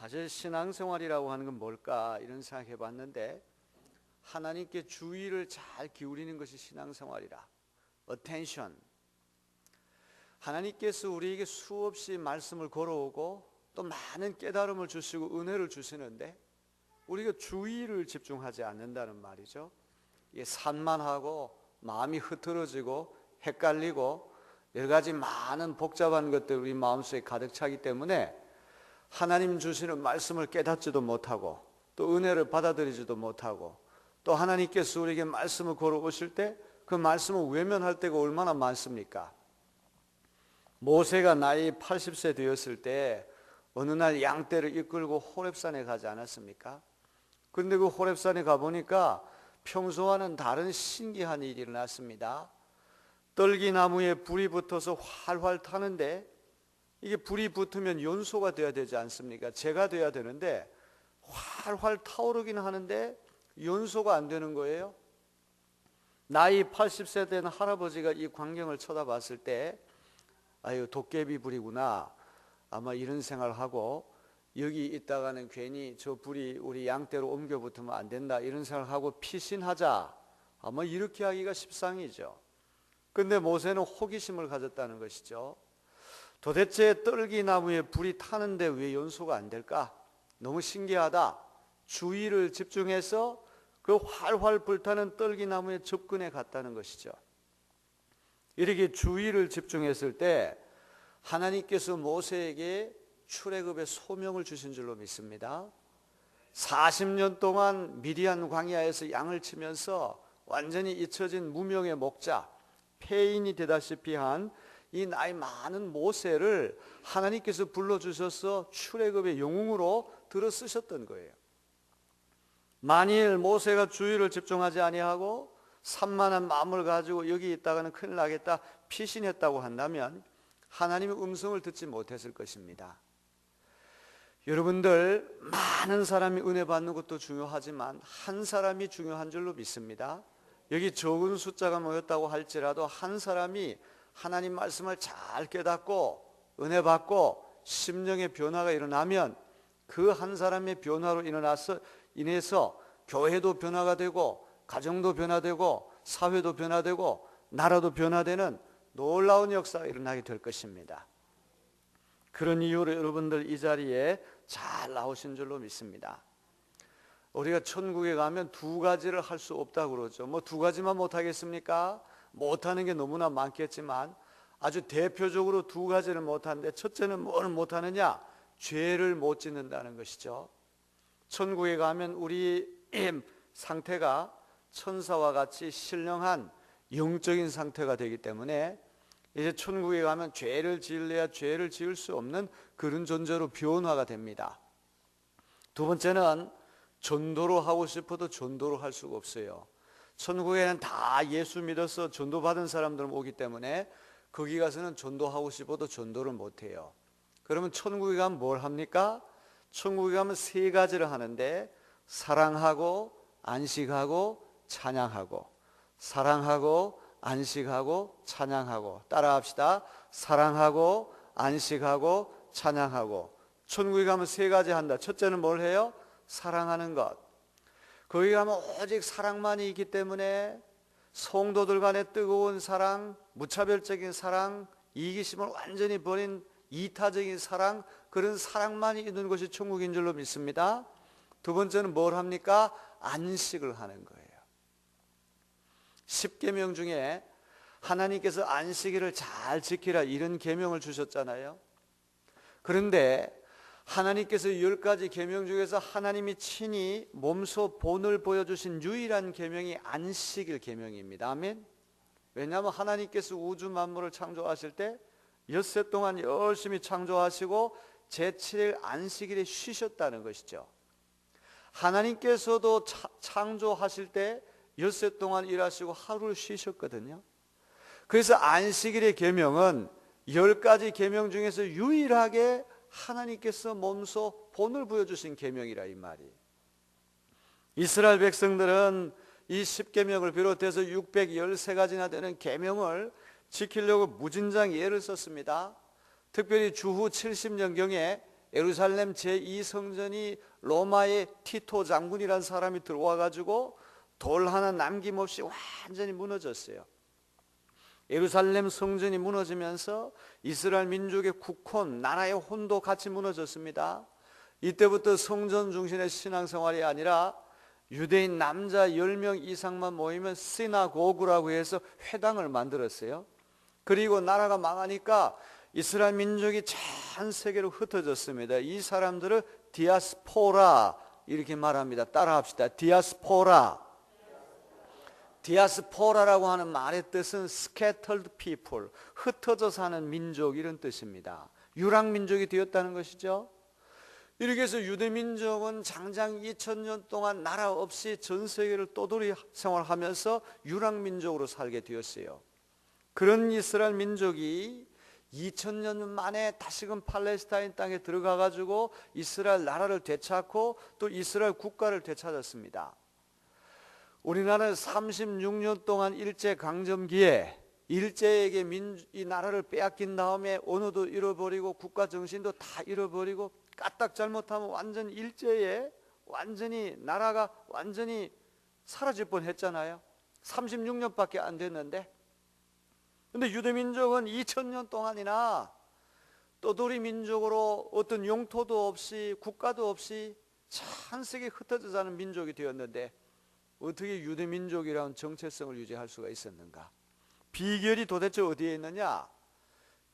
사실 신앙생활이라고 하는 건 뭘까 이런 생각해 봤는데, 하나님께 주의를 잘 기울이는 것이 신앙생활이라. attention. 하나님께서 우리에게 수없이 말씀을 걸어오고 또 많은 깨달음을 주시고 은혜를 주시는데 우리가 주의를 집중하지 않는다는 말이죠. 이게 산만하고 마음이 흐트러지고 헷갈리고 여러 가지 많은 복잡한 것들이 우리 마음속에 가득 차기 때문에 하나님 주시는 말씀을 깨닫지도 못하고 또 은혜를 받아들이지도 못하고, 또 하나님께서 우리에게 말씀을 걸어오실 때 그 말씀을 외면할 때가 얼마나 많습니까? 모세가 나이 80세 되었을 때 어느 날 양떼를 이끌고 호렙산에 가지 않았습니까? 그런데 그 호렙산에 가보니까 평소와는 다른 신기한 일이 일어났습니다. 떨기나무에 불이 붙어서 활활 타는데, 이게 불이 붙으면 연소가 돼야 되지 않습니까? 재가 돼야 되는데 활활 타오르긴 하는데 연소가 안 되는 거예요. 나이 80세 된 할아버지가 이 광경을 쳐다봤을 때 아유, 도깨비 불이구나, 아마 이런 생각을 하고, 여기 있다가는 괜히 저 불이 우리 양떼로 옮겨 붙으면 안 된다 이런 생각을 하고 피신하자, 아마 이렇게 하기가 십상이죠. 근데 모세는 호기심을 가졌다는 것이죠. 도대체 떨기나무에 불이 타는데 왜 연소가 안 될까? 너무 신기하다. 주의를 집중해서 그 활활 불타는 떨기나무에 접근해 갔다는 것이죠. 이렇게 주의를 집중했을 때 하나님께서 모세에게 출애굽의 소명을 주신 줄로 믿습니다. 40년 동안 미디안 광야에서 양을 치면서 완전히 잊혀진 무명의 목자, 폐인이 되다시피 한 이 나이 많은 모세를 하나님께서 불러주셔서 출애굽의 영웅으로 들어 쓰셨던 거예요. 만일 모세가 주의를 집중하지 아니하고 산만한 마음을 가지고 여기 있다가는 큰일 나겠다 피신했다고 한다면 하나님의 음성을 듣지 못했을 것입니다. 여러분들, 많은 사람이 은혜 받는 것도 중요하지만 한 사람이 중요한 줄로 믿습니다. 여기 적은 숫자가 모였다고 할지라도 한 사람이 하나님 말씀을 잘 깨닫고 은혜 받고 심령의 변화가 일어나면 그 한 사람의 변화로 인해서 교회도 변화가 되고 가정도 변화되고 사회도 변화되고 나라도 변화되는 놀라운 역사가 일어나게 될 것입니다. 그런 이유로 여러분들 이 자리에 잘 나오신 줄로 믿습니다. 우리가 천국에 가면 두 가지를 할 수 없다고 그러죠. 뭐 두 가지만 못하겠습니까? 못하는 게 너무나 많겠지만 아주 대표적으로 두 가지를 못하는데, 첫째는 뭘 못하느냐? 죄를 못 짓는다는 것이죠. 천국에 가면 우리 상태가 천사와 같이 신령한 영적인 상태가 되기 때문에 이제 천국에 가면 죄를 지을래야 죄를 지을 수 없는 그런 존재로 변화가 됩니다. 두 번째는 전도로 하고 싶어도 전도로 할 수가 없어요. 천국에는 다 예수 믿어서 전도 받은 사람들은 오기 때문에 거기 가서는 전도하고 싶어도 전도를 못해요. 그러면 천국에 가면 뭘 합니까? 천국에 가면 세 가지를 하는데, 사랑하고 안식하고 찬양하고, 사랑하고 안식하고 찬양하고. 따라합시다. 사랑하고 안식하고 찬양하고. 천국에 가면 세 가지 한다. 첫째는 뭘 해요? 사랑하는 것. 거기 가면 오직 사랑만이 있기 때문에 성도들 간의 뜨거운 사랑, 무차별적인 사랑, 이기심을 완전히 버린 이타적인 사랑, 그런 사랑만이 있는 것이 천국인 줄로 믿습니다. 두 번째는 뭘 합니까? 안식을 하는 거예요. 10계명 중에 하나님께서 안식일을 잘 지키라 이런 계명을 주셨잖아요. 그런데 하나님께서 10가지 계명 중에서 하나님이 친히 몸소 본을 보여주신 유일한 계명이 안식일 계명입니다. 아멘. 왜냐하면 하나님께서 우주 만물을 창조하실 때 엿새 동안 열심히 창조하시고 제7일 안식일에 쉬셨다는 것이죠. 하나님께서도 창조하실 때 엿새 동안 일하시고 하루를 쉬셨거든요. 그래서 안식일의 계명은 10가지 계명 중에서 유일하게 하나님께서 몸소 본을 보여주신 계명이라 이 말이. 이스라엘 백성들은 이 10계명을 비롯해서 613가지나 되는 계명을 지키려고 무진장 애를 썼습니다. 특별히 주후 70년경에 예루살렘 제2성전이 로마의 티토 장군이라는 사람이 들어와 가지고 돌 하나 남김없이 완전히 무너졌어요. 예루살렘 성전이 무너지면서 이스라엘 민족의 국혼, 나라의 혼도 같이 무너졌습니다. 이때부터 성전 중심의 신앙생활이 아니라 유대인 남자 10명 이상만 모이면 시나고그라고 해서 회당을 만들었어요. 그리고 나라가 망하니까 이스라엘 민족이 전 세계로 흩어졌습니다. 이 사람들을 디아스포라 이렇게 말합니다. 따라합시다. 디아스포라. 디아스포라라고 하는 말의 뜻은 scattered people, 흩어져 사는 민족 이런 뜻입니다. 유랑민족이 되었다는 것이죠. 이렇게 해서 유대민족은 장장 2000년 동안 나라 없이 전 세계를 떠돌이 생활하면서 유랑민족으로 살게 되었어요. 그런 이스라엘 민족이 2000년 만에 다시금 팔레스타인 땅에 들어가 가지고 이스라엘 나라를 되찾고 또 이스라엘 국가를 되찾았습니다. 우리나라는 36년 동안 일제강점기에 일제에게 이 나라를 빼앗긴 다음에 언어도 잃어버리고 국가 정신도 다 잃어버리고 까딱 잘못하면 완전 일제에 완전히 나라가 완전히 사라질 뻔했잖아요. 36년밖에 안 됐는데. 근데 유대민족은 2000년 동안이나 떠돌이 민족으로 어떤 영토도 없이 국가도 없이 전 세계 흩어져 사는 민족이 되었는데 어떻게 유대민족이라는 정체성을 유지할 수가 있었는가? 비결이 도대체 어디에 있느냐?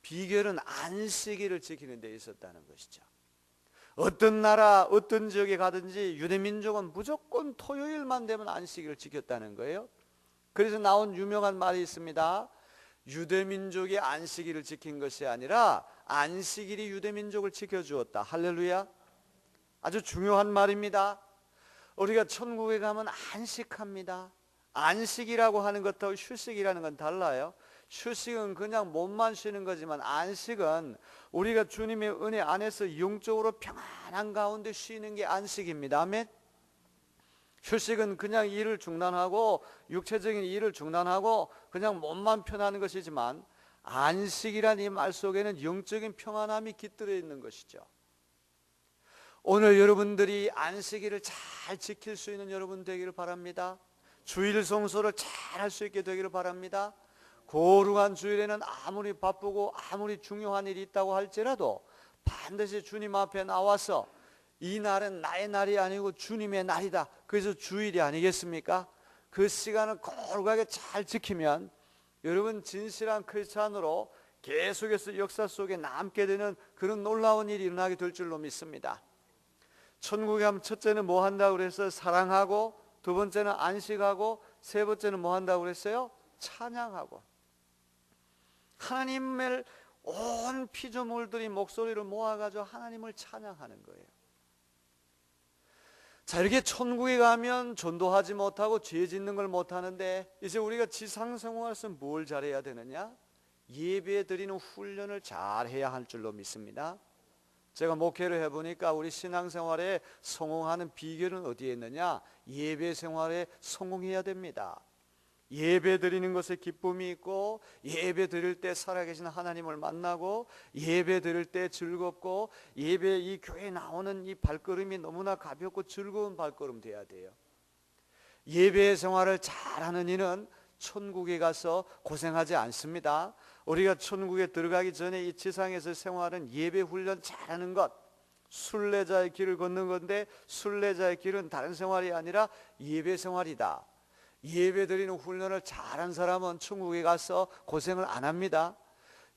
비결은 안식일을 지키는 데 있었다는 것이죠. 어떤 나라 어떤 지역에 가든지 유대민족은 무조건 토요일만 되면 안식일을 지켰다는 거예요. 그래서 나온 유명한 말이 있습니다. 유대민족이 안식일을 지킨 것이 아니라 안식일이 유대민족을 지켜주었다. 할렐루야. 아주 중요한 말입니다. 우리가 천국에 가면 안식합니다. 안식이라고 하는 것하고 휴식이라는 건 달라요. 휴식은 그냥 몸만 쉬는 거지만 안식은 우리가 주님의 은혜 안에서 영적으로 평안한 가운데 쉬는 게 안식입니다. 아멘. 휴식은 그냥 일을 중단하고 육체적인 일을 중단하고 그냥 몸만 편하는 것이지만 안식이란 이 말 속에는 영적인 평안함이 깃들어 있는 것이죠. 오늘 여러분들이 안식일을 잘 지킬 수 있는 여러분 되기를 바랍니다. 주일 성소를 잘 할 수 있게 되기를 바랍니다. 거룩한 주일에는 아무리 바쁘고 아무리 중요한 일이 있다고 할지라도 반드시 주님 앞에 나와서 이 날은 나의 날이 아니고 주님의 날이다. 그래서 주일이 아니겠습니까? 그 시간을 거룩하게 잘 지키면 여러분 진실한 크리스찬으로 계속해서 역사 속에 남게 되는 그런 놀라운 일이 일어나게 될 줄로 믿습니다. 천국에 가면 첫째는 뭐 한다고 그랬어요? 사랑하고, 두 번째는 안식하고, 세 번째는 뭐 한다고 그랬어요? 찬양하고. 하나님을 온 피조물들이 목소리를 모아가지고 하나님을 찬양하는 거예요. 자, 이렇게 천국에 가면 전도하지 못하고 죄 짓는 걸 못하는데 이제 우리가 지상생활에서 뭘 잘해야 되느냐? 예배 드리는 훈련을 잘해야 할 줄로 믿습니다. 제가 목회를 해보니까 우리 신앙생활에 성공하는 비결은 어디에 있느냐? 예배 생활에 성공해야 됩니다. 예배 드리는 것에 기쁨이 있고 예배 드릴 때 살아계신 하나님을 만나고 예배 드릴 때 즐겁고 예배 이 교회에 나오는 이 발걸음이 너무나 가볍고 즐거운 발걸음 돼야 돼요. 예배 생활을 잘하는 이는 천국에 가서 고생하지 않습니다. 우리가 천국에 들어가기 전에 이 지상에서 생활은 예배 훈련 잘하는 것, 순례자의 길을 걷는 건데 순례자의 길은 다른 생활이 아니라 예배 생활이다. 예배 드리는 훈련을 잘한 사람은 천국에 가서 고생을 안 합니다.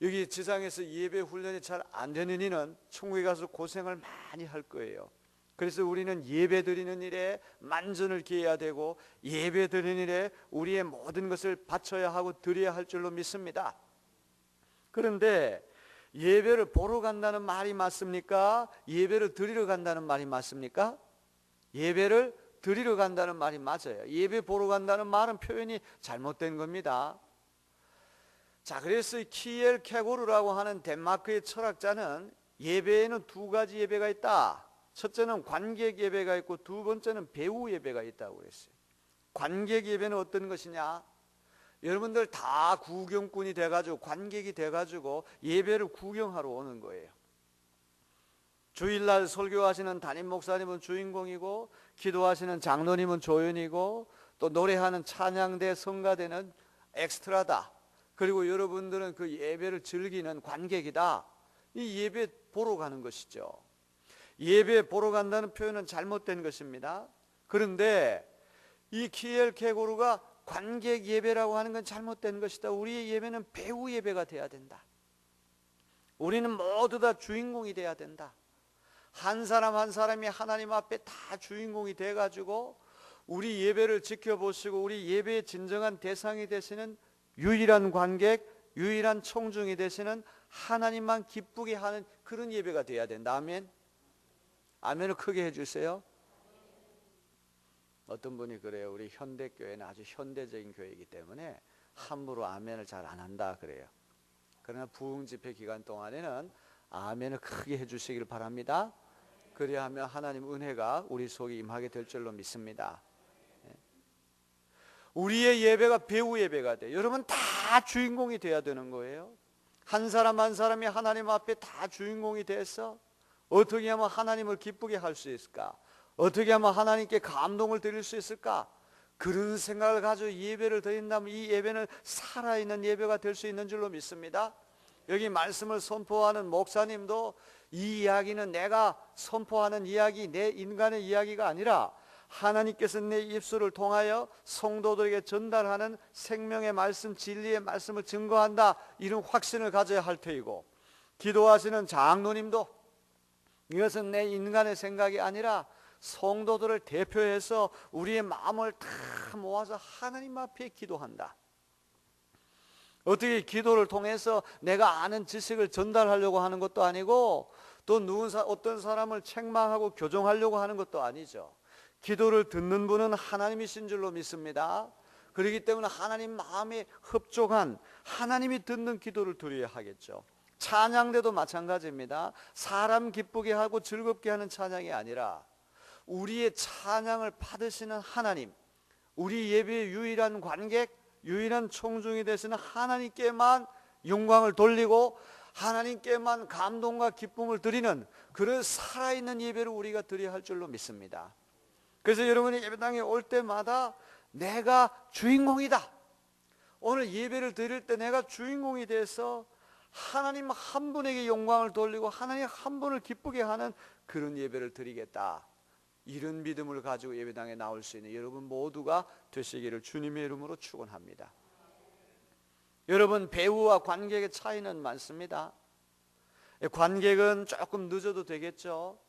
여기 지상에서 예배 훈련이 잘 안 되는 이는 천국에 가서 고생을 많이 할 거예요. 그래서 우리는 예배 드리는 일에 만전을 기해야 되고 예배 드리는 일에 우리의 모든 것을 바쳐야 하고 드려야 할 줄로 믿습니다. 그런데 예배를 보러 간다는 말이 맞습니까? 예배를 드리러 간다는 말이 맞습니까? 예배를 드리러 간다는 말이 맞아요. 예배 보러 간다는 말은 표현이 잘못된 겁니다. 자, 그래서 키엘 케고르라고 하는 덴마크의 철학자는 예배에는 두 가지 예배가 있다. 첫째는 관객 예배가 있고 두 번째는 배우 예배가 있다고 그랬어요. 관객 예배는 어떤 것이냐? 여러분들 다 구경꾼이 돼가지고 관객이 돼가지고 예배를 구경하러 오는 거예요. 주일날 설교하시는 담임 목사님은 주인공이고, 기도하시는 장로님은 조연이고, 또 노래하는 찬양대 성가대는 엑스트라다. 그리고 여러분들은 그 예배를 즐기는 관객이다. 이 예배 보러 가는 것이죠. 예배 보러 간다는 표현은 잘못된 것입니다. 그런데 이 키엘케고르가 관객 예배라고 하는 건 잘못된 것이다. 우리의 예배는 배우 예배가 돼야 된다. 우리는 모두 다 주인공이 돼야 된다. 한 사람 한 사람이 하나님 앞에 다 주인공이 돼가지고 우리 예배를 지켜보시고 우리 예배의 진정한 대상이 되시는 유일한 관객, 유일한 청중이 되시는 하나님만 기쁘게 하는 그런 예배가 돼야 된다. 아멘. 아멘을 크게 해주세요. 어떤 분이 그래요. 우리 현대교회는 아주 현대적인 교회이기 때문에 함부로 아멘을 잘 안 한다 그래요. 그러나 부흥집회 기간 동안에는 아멘을 크게 해주시길 바랍니다. 그리하면 하나님 은혜가 우리 속에 임하게 될 줄로 믿습니다. 우리의 예배가 배우 예배가 돼. 여러분 다 주인공이 돼야 되는 거예요. 한 사람 한 사람이 하나님 앞에 다 주인공이 돼서 어떻게 하면 하나님을 기쁘게 할 수 있을까? 어떻게 하면 하나님께 감동을 드릴 수 있을까? 그런 생각을 가지고 예배를 드린다면 이 예배는 살아있는 예배가 될 수 있는 줄로 믿습니다. 여기 말씀을 선포하는 목사님도 이 이야기는 내가 선포하는 이야기, 내 인간의 이야기가 아니라 하나님께서 내 입술을 통하여 성도들에게 전달하는 생명의 말씀, 진리의 말씀을 증거한다, 이런 확신을 가져야 할 테이고, 기도하시는 장로님도 이것은 내 인간의 생각이 아니라 성도들을 대표해서 우리의 마음을 다 모아서 하나님 앞에 기도한다. 어떻게 기도를 통해서 내가 아는 지식을 전달하려고 하는 것도 아니고, 또 어떤 사람을 책망하고 교정하려고 하는 것도 아니죠. 기도를 듣는 분은 하나님이신 줄로 믿습니다. 그렇기 때문에 하나님 마음에 흡족한 하나님이 듣는 기도를 드려야 하겠죠. 찬양대도 마찬가지입니다. 사람 기쁘게 하고 즐겁게 하는 찬양이 아니라 우리의 찬양을 받으시는 하나님, 우리 예배의 유일한 관객, 유일한 청중이 되시는 하나님께만 영광을 돌리고 하나님께만 감동과 기쁨을 드리는 그런 살아있는 예배를 우리가 드려야 할 줄로 믿습니다. 그래서 여러분이 예배당에 올 때마다 내가 주인공이다. 오늘 예배를 드릴 때 내가 주인공이 돼서 하나님 한 분에게 영광을 돌리고 하나님 한 분을 기쁘게 하는 그런 예배를 드리겠다. 이런 믿음을 가지고 예배당에 나올 수 있는 여러분 모두가 되시기를 주님의 이름으로 축원합니다. 여러분, 배우와 관객의 차이는 많습니다. 관객은 조금 늦어도 되겠죠.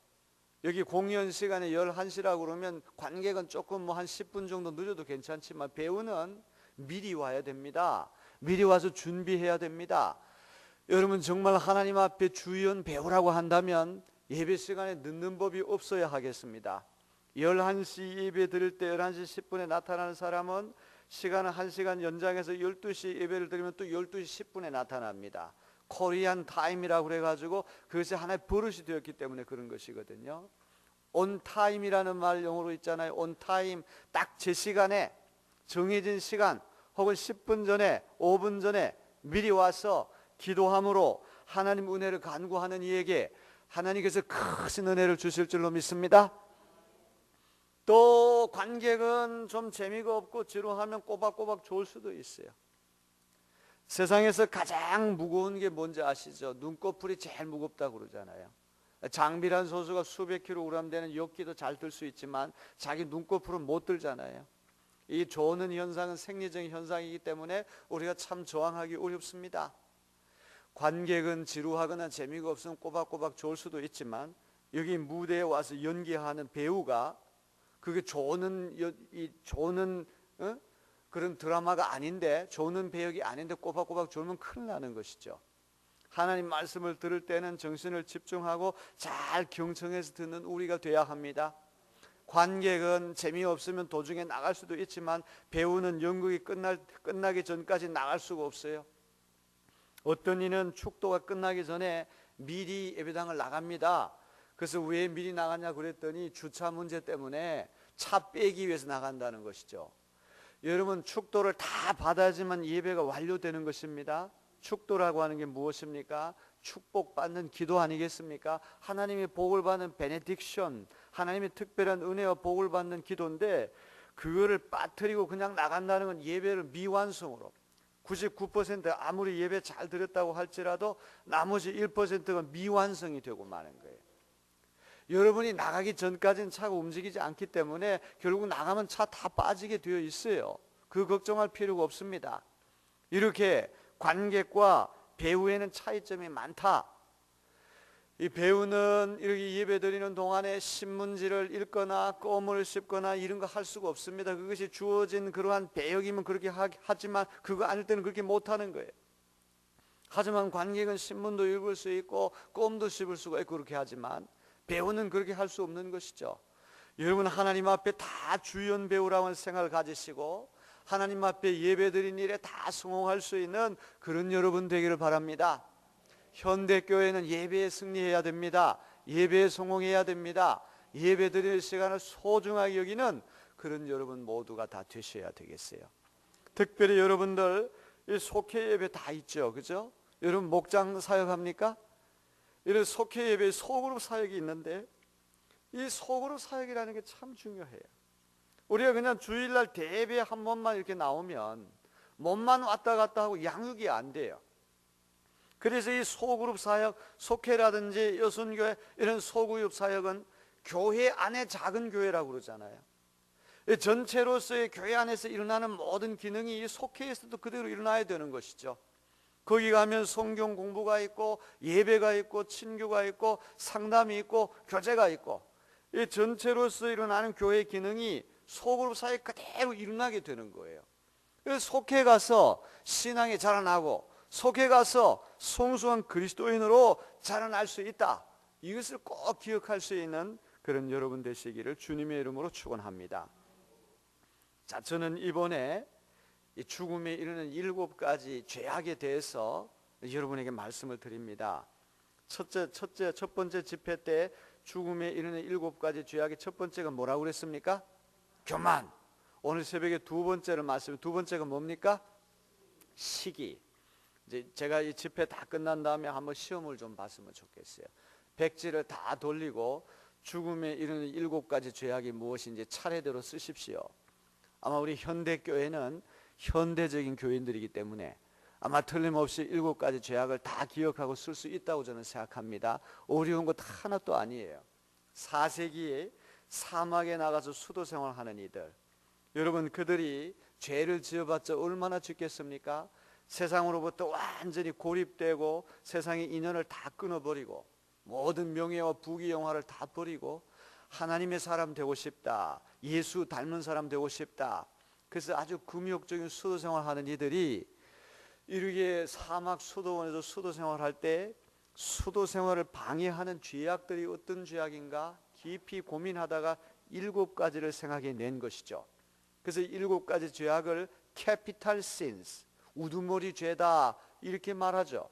여기 공연 시간에 11시라고 그러면 관객은 조금 한 10분 정도 늦어도 괜찮지만 배우는 미리 와야 됩니다. 미리 와서 준비해야 됩니다. 여러분, 정말 하나님 앞에 주연 배우라고 한다면 예배 시간에 늦는 법이 없어야 하겠습니다. 11시 예배 드릴 때 11시 10분에 나타나는 사람은 시간을 1시간 연장해서 12시 예배를 드리면 또 12시 10분에 나타납니다. 코리안 타임이라고 그래가지고 그것이 하나의 버릇이 되었기 때문에 그런 것이거든요. on time이라는 말 영어로 있잖아요. on time, 딱 제 시간에 정해진 시간 혹은 10분 전에 5분 전에 미리 와서 기도함으로 하나님 은혜를 간구하는 이에게 하나님께서 크신 은혜를 주실 줄로 믿습니다. 또 관객은 좀 재미가 없고 지루하면 꼬박꼬박 좋을 수도 있어요. 세상에서 가장 무거운 게 뭔지 아시죠? 눈꺼풀이 제일 무겁다고 그러잖아요. 장비란 소수가 수백 킬로그램 되는 엽기도 잘 들 수 있지만 자기 눈꺼풀은 못 들잖아요. 이 조는 현상은 생리적인 현상이기 때문에 우리가 참 저항하기 어렵습니다. 관객은 지루하거나 재미가 없으면 꼬박꼬박 좋을 수도 있지만 여기 무대에 와서 연기하는 배우가 그게 조는 그런 드라마가 아닌데, 조는 배역이 아닌데 꼬박꼬박 졸면 큰일 나는 것이죠. 하나님 말씀을 들을 때는 정신을 집중하고 잘 경청해서 듣는 우리가 돼야 합니다. 관객은 재미없으면 도중에 나갈 수도 있지만 배우는 연극이 끝나기 전까지 나갈 수가 없어요. 어떤 이는 축도가 끝나기 전에 미리 예배당을 나갑니다. 그래서 왜 미리 나갔냐 그랬더니 주차 문제 때문에 차 빼기 위해서 나간다는 것이죠. 여러분, 축도를 다 받아야지만 예배가 완료되는 것입니다. 축도라고 하는 게 무엇입니까? 축복받는 기도 아니겠습니까? 하나님의 복을 받는 베네딕션, 하나님의 특별한 은혜와 복을 받는 기도인데, 그거를 빠뜨리고 그냥 나간다는 건 예배를 미완성으로, 99% 아무리 예배 잘 드렸다고 할지라도 나머지 1%가 미완성이 되고 마는 거예요. 여러분이 나가기 전까지는 차가 움직이지 않기 때문에 결국 나가면 차 다 빠지게 되어 있어요. 그 걱정할 필요가 없습니다. 이렇게 관객과 배우에는 차이점이 많다. 이 배우는 이렇게 예배 드리는 동안에 신문지를 읽거나 껌을 씹거나 이런 거 할 수가 없습니다. 그것이 주어진 그러한 배역이면 그렇게 하지만 그거 아닐 때는 그렇게 못하는 거예요. 하지만 관객은 신문도 읽을 수 있고 껌도 씹을 수가 있고 그렇게 하지만 배우는 그렇게 할 수 없는 것이죠. 여러분, 하나님 앞에 다 주연 배우라는 생각을 가지시고 하나님 앞에 예배드린 일에 다 성공할 수 있는 그런 여러분 되기를 바랍니다. 현대교회는 예배에 승리해야 됩니다. 예배에 성공해야 됩니다. 예배드릴 시간을 소중하게 여기는 그런 여러분 모두가 다 되셔야 되겠어요. 특별히 여러분들 이 속회 예배 다 있죠, 그죠? 여러분 목장 사역합니까? 이런 속회 예배 소그룹 사역이 있는데 이 소그룹 사역이라는 게 참 중요해요. 우리가 그냥 주일날 대배 한 번만 이렇게 나오면 몸만 왔다 갔다 하고 양육이 안 돼요. 그래서 이 소그룹 사역, 속회라든지 여순교회 이런 소그룹 사역은 교회 안에 작은 교회라고 그러잖아요. 전체로서의 교회 안에서 일어나는 모든 기능이 이 속회에서도 그대로 일어나야 되는 것이죠. 거기 가면 성경 공부가 있고 예배가 있고 친교가 있고 상담이 있고 교제가 있고 이 전체로서 일어나는 교회의 기능이 소그룹 사역에 그대로 일어나게 되는 거예요. 그래서 속회 가서 신앙이 자라나고 속에 가서 성숙한 그리스도인으로 자라날 수 있다. 이것을 꼭 기억할 수 있는 그런 여러분 되시기를 주님의 이름으로 축원합니다. 자, 저는 이번에 이 죽음에 이르는 7가지 죄악에 대해서 여러분에게 말씀을 드립니다. 첫 번째 집회 때 죽음에 이르는 7가지 죄악의 첫 번째가 뭐라고 그랬습니까? 교만. 오늘 새벽에 두 번째를 말씀, 두 번째가 뭡니까? 시기. 이제 제가 이 집회 다 끝난 다음에 한번 시험을 좀 봤으면 좋겠어요. 백지를 다 돌리고 죽음에 이르는 7가지 죄악이 무엇인지 차례대로 쓰십시오. 아마 우리 현대교회는 현대적인 교인들이기 때문에 아마 틀림없이 7가지 죄악을 다 기억하고 쓸 수 있다고 저는 생각합니다. 어려운 것 하나도 아니에요. 4세기에 사막에 나가서 수도 생활하는 이들, 여러분 그들이 죄를 지어봤자 얼마나 짓겠습니까? 세상으로부터 완전히 고립되고 세상의 인연을 다 끊어버리고 모든 명예와 부귀 영화를 다 버리고 하나님의 사람 되고 싶다, 예수 닮은 사람 되고 싶다. 그래서 아주 금욕적인 수도 생활하는 이들이 이렇게 사막 수도원에서 수도 생활할 때 수도 생활을 방해하는 죄악들이 어떤 죄악인가 깊이 고민하다가 7가지를 생각해 낸 것이죠. 그래서 7가지 죄악을 capital sins, 우두머리 죄다 이렇게 말하죠.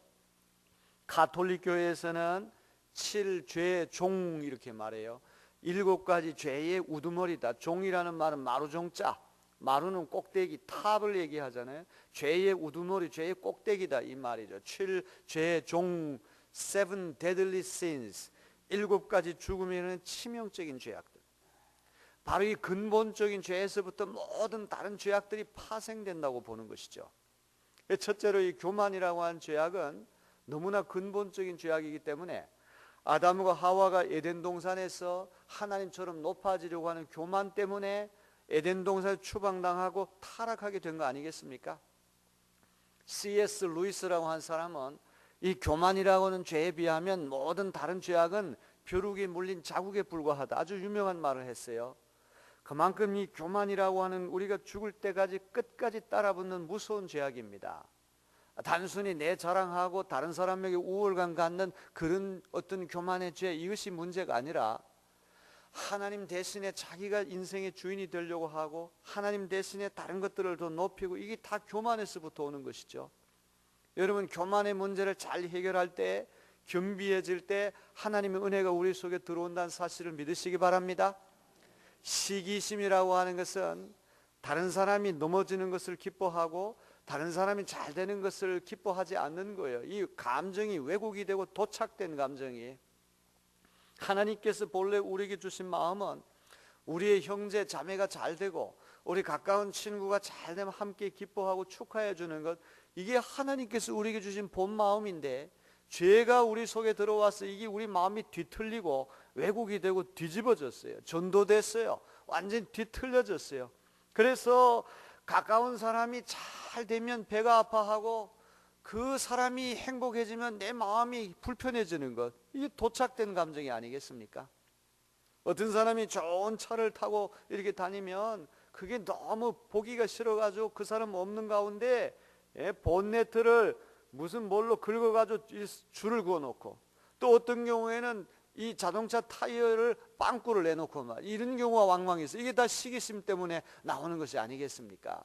가톨릭 교회에서는 7죄종 이렇게 말해요. 7가지 죄의 우두머리다. 종이라는 말은 마루종자, 마루는 꼭대기, 탑을 얘기하잖아요. 죄의 우두머리, 죄의 꼭대기다 이 말이죠. 7죄종, 7 deadly sins, 7가지 죽음에 이르는 치명적인 죄악들. 바로 이 근본적인 죄에서부터 모든 다른 죄악들이 파생된다고 보는 것이죠. 첫째로 이 교만이라고 하는 죄악은 너무나 근본적인 죄악이기 때문에 아담과 하와가 에덴 동산에서 하나님처럼 높아지려고 하는 교만 때문에 에덴 동산에 추방당하고 타락하게 된 거 아니겠습니까? C.S. 루이스라고 한 사람은 이 교만이라고 하는 죄에 비하면 모든 다른 죄악은 벼룩에 물린 자국에 불과하다, 아주 유명한 말을 했어요. 그만큼 이 교만이라고 하는 우리가 죽을 때까지 끝까지 따라붙는 무서운 죄악입니다. 단순히 내 자랑하고 다른 사람에게 우월감 갖는 그런 어떤 교만의 죄, 이것이 문제가 아니라 하나님 대신에 자기가 인생의 주인이 되려고 하고 하나님 대신에 다른 것들을 더 높이고, 이게 다 교만에서부터 오는 것이죠. 여러분, 교만의 문제를 잘 해결할 때, 겸비해질 때 하나님의 은혜가 우리 속에 들어온다는 사실을 믿으시기 바랍니다. 시기심이라고 하는 것은 다른 사람이 넘어지는 것을 기뻐하고 다른 사람이 잘 되는 것을 기뻐하지 않는 거예요. 이 감정이 왜곡이 되고 도착된 감정이, 하나님께서 본래 우리에게 주신 마음은 우리의 형제 자매가 잘 되고 우리 가까운 친구가 잘 되면 함께 기뻐하고 축하해 주는 것, 이게 하나님께서 우리에게 주신 본 마음인데, 죄가 우리 속에 들어와서 이게 우리 마음이 뒤틀리고 왜곡이 되고 뒤집어졌어요. 전도됐어요. 완전히 뒤틀려졌어요. 그래서 가까운 사람이 잘 되면 배가 아파하고 그 사람이 행복해지면 내 마음이 불편해지는 것, 이게 도착된 감정이 아니겠습니까? 어떤 사람이 좋은 차를 타고 이렇게 다니면 그게 너무 보기가 싫어가지고 그 사람 없는 가운데 본네트를 무슨 뭘로 긁어가지고 줄을 그어놓고, 또 어떤 경우에는 이 자동차 타이어를 빵꾸를 내놓고 막 이런 경우가 왕왕 있어요. 이게 다 시기심 때문에 나오는 것이 아니겠습니까?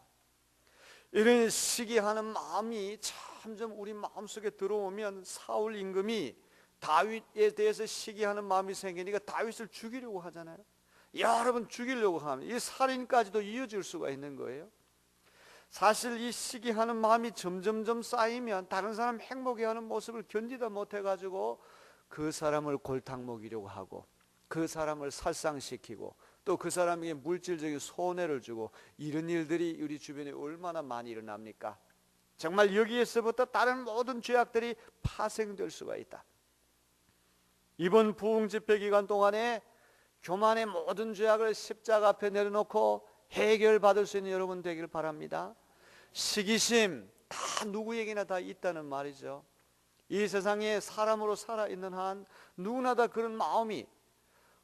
이런 시기하는 마음이 점점 우리 마음속에 들어오면 사울 임금이 다윗에 대해서 시기하는 마음이 생기니까 다윗을 죽이려고 하잖아요. 여러 번 죽이려고 하면 이 살인까지도 이어질 수가 있는 거예요. 사실 이 시기하는 마음이 점점점 쌓이면 다른 사람 행복해하는 모습을 견디다 못해가지고 그 사람을 골탕 먹이려고 하고, 그 사람을 살상시키고, 또 그 사람에게 물질적인 손해를 주고, 이런 일들이 우리 주변에 얼마나 많이 일어납니까? 정말 여기에서부터 다른 모든 죄악들이 파생될 수가 있다. 이번 부흥 집회 기간 동안에 교만의 모든 죄악을 십자가 앞에 내려놓고 해결받을 수 있는 여러분 되길 바랍니다. 시기심 다 누구에게나 다 있다는 말이죠. 이 세상에 사람으로 살아있는 한 누구나 다 그런 마음이,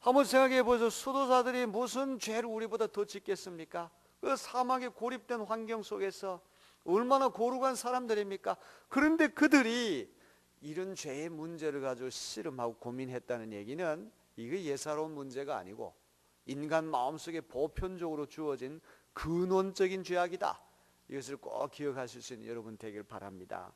한번 생각해 보세요. 수도사들이 무슨 죄를 우리보다 더 짓겠습니까? 그 사막에 고립된 환경 속에서 얼마나 고루한 사람들입니까? 그런데 그들이 이런 죄의 문제를 가지고 씨름하고 고민했다는 얘기는 이게 예사로운 문제가 아니고 인간 마음속에 보편적으로 주어진 근원적인 죄악이다. 이것을 꼭 기억하실 수 있는 여러분 되길 바랍니다.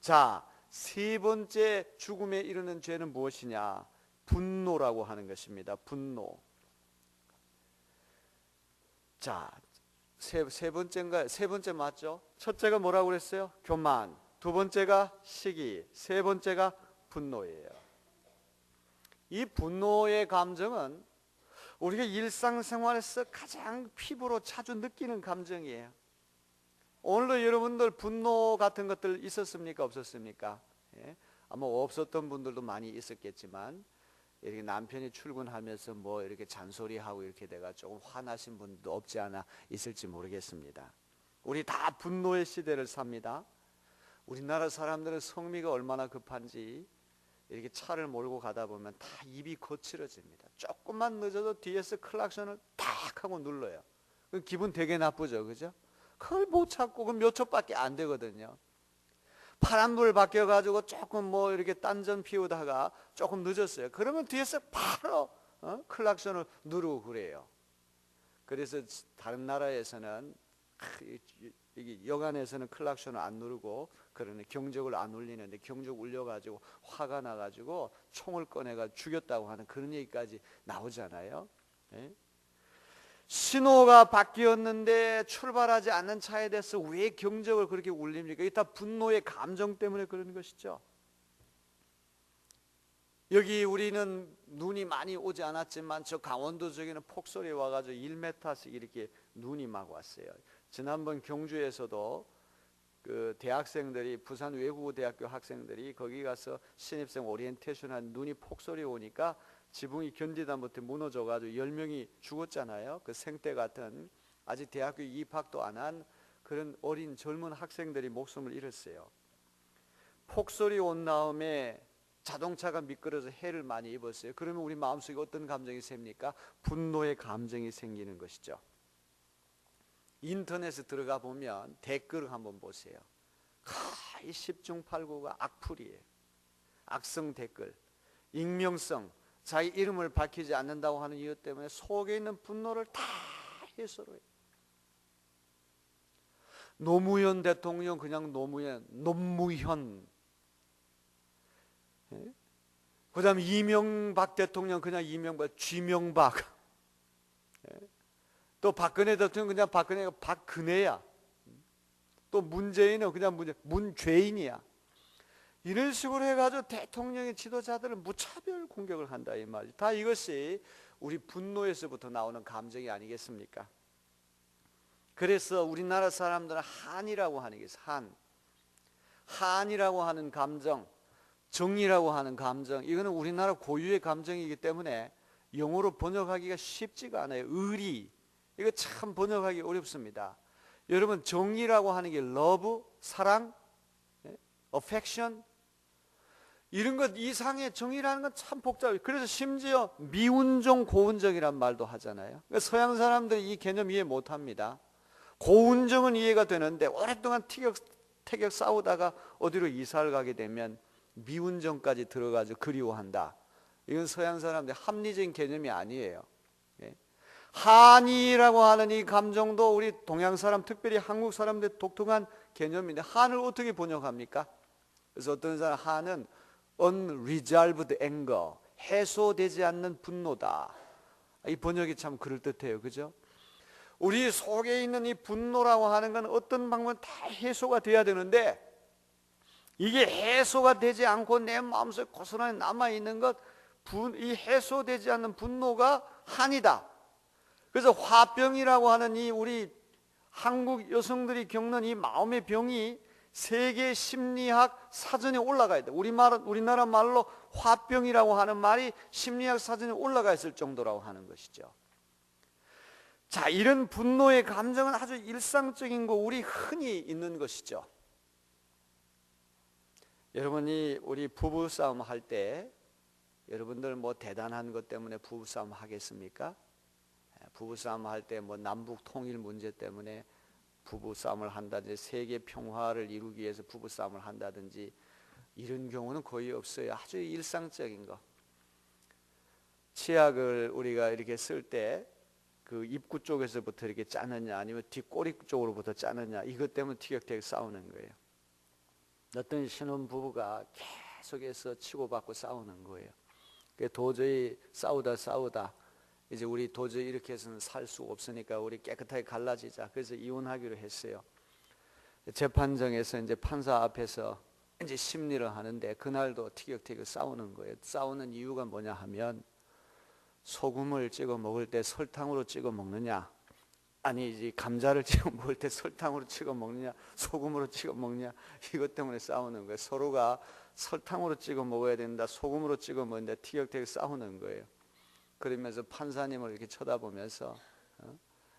자, 세 번째 죽음에 이르는 죄는 무엇이냐? 분노라고 하는 것입니다. 분노. 자, 세 번째 맞죠? 첫째가 뭐라고 그랬어요? 교만. 두 번째가 시기. 세 번째가 분노예요. 이 분노의 감정은 우리가 일상생활에서 가장 피부로 자주 느끼는 감정이에요. 오늘도 여러분들 분노 같은 것들 있었습니까? 없었습니까? 예? 아마 없었던 분들도 많이 있었겠지만, 이렇게 남편이 출근하면서 뭐 이렇게 잔소리하고 이렇게 돼가 조금 화나신 분도 없지 않아 있을지 모르겠습니다. 우리 다 분노의 시대를 삽니다. 우리나라 사람들은 성미가 얼마나 급한지, 이렇게 차를 몰고 가다 보면 다 입이 거칠어집니다. 조금만 늦어도 뒤에서 클락션을 탁 하고 눌러요. 기분 되게 나쁘죠, 그죠? 그걸 못 참고 그 몇 초밖에 안 되거든요. 파란불 바뀌어가지고 조금 뭐 이렇게 딴전 피우다가 조금 늦었어요. 그러면 뒤에서 바로 클락션을 누르고 그래요. 그래서 다른 나라에서는 이게 여간에서는 클락션을 안 누르고 그러네, 경적을 안 울리는데 경적 울려가지고 화가 나가지고 총을 꺼내가 죽였다고 하는 그런 얘기까지 나오잖아요. 예? 신호가 바뀌었는데 출발하지 않는 차에 대해서 왜 경적을 그렇게 울립니까? 이게 다 분노의 감정 때문에 그러는 것이죠. 여기 우리는 눈이 많이 오지 않았지만 저 강원도 쪽에는 폭설이 와가지고 1m씩 이렇게 눈이 막 왔어요. 지난번 경주에서도 그 대학생들이, 부산 외국어대학교 학생들이 거기 가서 신입생 오리엔테이션 한 눈이 폭설이 오니까 지붕이 견디다 못해 무너져가지고 10명이 죽었잖아요. 그 생떼 같은 아직 대학교 입학도 안 한 그런 어린 젊은 학생들이 목숨을 잃었어요. 폭설이 온 다음에 자동차가 미끄러져 해를 많이 입었어요. 그러면 우리 마음속에 어떤 감정이 셉니까? 분노의 감정이 생기는 것이죠. 인터넷에 들어가 보면 댓글을 한번 보세요. 이 10중 8구가 악플이에요. 악성 댓글, 익명성, 자기 이름을 밝히지 않는다고 하는 이유 때문에 속에 있는 분노를 다 해소를 해요. 노무현 대통령 그냥 노무현. 예? 그 다음에 이명박 대통령 그냥 이명박, 쥐명박. 예? 또 박근혜 대통령 그냥 박근혜가 박근혜야. 또 문재인은 그냥 문죄인이야. 이런 식으로 해가지고 대통령의 지도자들을 무차별 공격을 한다 이 말이죠. 다 이것이 우리 분노에서부터 나오는 감정이 아니겠습니까? 그래서 우리나라 사람들은 한이라고 하는 게 한이라고 하는 감정, 정의라고 하는 감정, 이거는 우리나라 고유의 감정이기 때문에 영어로 번역하기가 쉽지가 않아요. 의리, 이거 참 번역하기 어렵습니다. 여러분, 정의라고 하는 게 love, 사랑, affection, 이런 것 이상의 정의라는 건 참 복잡해요. 그래서 심지어 미운정, 고운정이란 말도 하잖아요. 그러니까 서양 사람들이 이 개념 이해 못합니다. 고운정은 이해가 되는데 오랫동안 티격태격 싸우다가 어디로 이사를 가게 되면 미운정까지 들어가서 그리워한다. 이건 서양 사람들의 합리적인 개념이 아니에요. 한이라고 하는 이 감정도 우리 동양 사람, 특별히 한국 사람들의 독특한 개념인데, 한을 어떻게 번역합니까? 그래서 어떤 사람 한은 unresolved anger, 해소되지 않는 분노다. 이 번역이 참 그럴듯해요. 그죠? 우리 속에 있는 이 분노라고 하는 건 어떤 방법은 다 해소가 돼야 되는데, 이게 해소가 되지 않고 내 마음속에 고스란히 남아있는 것, 이 해소되지 않는 분노가 한이다. 그래서 화병이라고 하는 이 우리 한국 여성들이 겪는 이 마음의 병이 세계 심리학 사전에 올라가야 돼. 우리나라 말로 화병이라고 하는 말이 심리학 사전에 올라가 있을 정도라고 하는 것이죠. 자, 이런 분노의 감정은 아주 일상적인 거, 우리 흔히 있는 것이죠. 여러분이 우리 부부싸움 할 때, 여러분들 뭐 대단한 것 때문에 부부싸움 하겠습니까? 부부싸움 할 때 뭐 남북 통일 문제 때문에 부부싸움을 한다든지, 세계 평화를 이루기 위해서 부부싸움을 한다든지, 이런 경우는 거의 없어요. 아주 일상적인 거. 치약을 우리가 이렇게 쓸 때 그 입구 쪽에서부터 이렇게 짜느냐, 아니면 뒷꼬리 쪽으로부터 짜느냐, 이것 때문에 티격태격 싸우는 거예요. 어떤 신혼부부가 계속해서 치고받고 싸우는 거예요. 도저히 싸우다 이제 우리 도저히 이렇게 해서는 살 수 없으니까 우리 깨끗하게 갈라지자. 그래서 이혼하기로 했어요. 재판정에서 이제 판사 앞에서 이제 심리를 하는데, 그날도 티격태격 싸우는 거예요. 싸우는 이유가 뭐냐 하면, 소금을 찍어 먹을 때 설탕으로 찍어 먹느냐, 아니 이제 감자를 찍어 먹을 때 설탕으로 찍어 먹느냐, 소금으로 찍어 먹느냐, 이것 때문에 싸우는 거예요. 서로가 설탕으로 찍어 먹어야 된다, 소금으로 찍어 먹는다, 티격태격 싸우는 거예요. 그러면서 판사님을 이렇게 쳐다보면서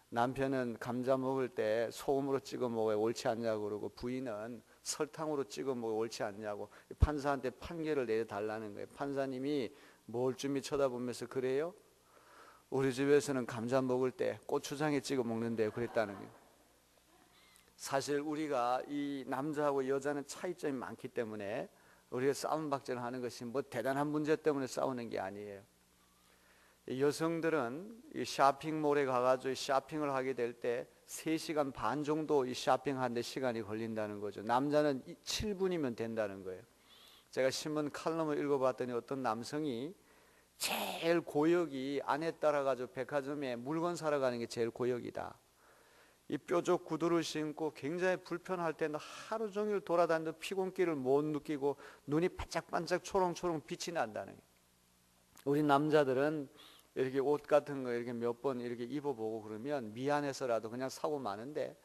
남편은 감자 먹을 때 소금으로 찍어 먹어야 옳지 않냐고 그러고, 부인은 설탕으로 찍어 먹어야 옳지 않냐고 판사한테 판결을 내려달라는 거예요. 판사님이 몰주미 쳐다보면서, 그래요? 우리 집에서는 감자 먹을 때 고추장에 찍어 먹는데요, 그랬다는 거예요. 사실 우리가 이 남자하고 여자는 차이점이 많기 때문에 우리가 싸움 박전을 하는 것이 뭐 대단한 문제 때문에 싸우는 게 아니에요. 여성들은 이 쇼핑몰에 가가지고 쇼핑을 하게 될 때 3시간 반 정도 이 쇼핑하는데 시간이 걸린다는 거죠. 남자는 7분이면 된다는 거예요. 제가 신문 칼럼을 읽어봤더니 어떤 남성이 제일 고역이 아내 따라가지고 백화점에 물건 사러 가는 게 제일 고역이다. 이 뾰족 구두를 신고 굉장히 불편할 때는 하루 종일 돌아다니도 피곤기를 못 느끼고 눈이 반짝반짝 초롱초롱 빛이 난다는 거예요. 우리 남자들은 이렇게 옷 같은 거 이렇게 몇 번 이렇게 입어보고 그러면 미안해서라도 그냥 사고 마는데,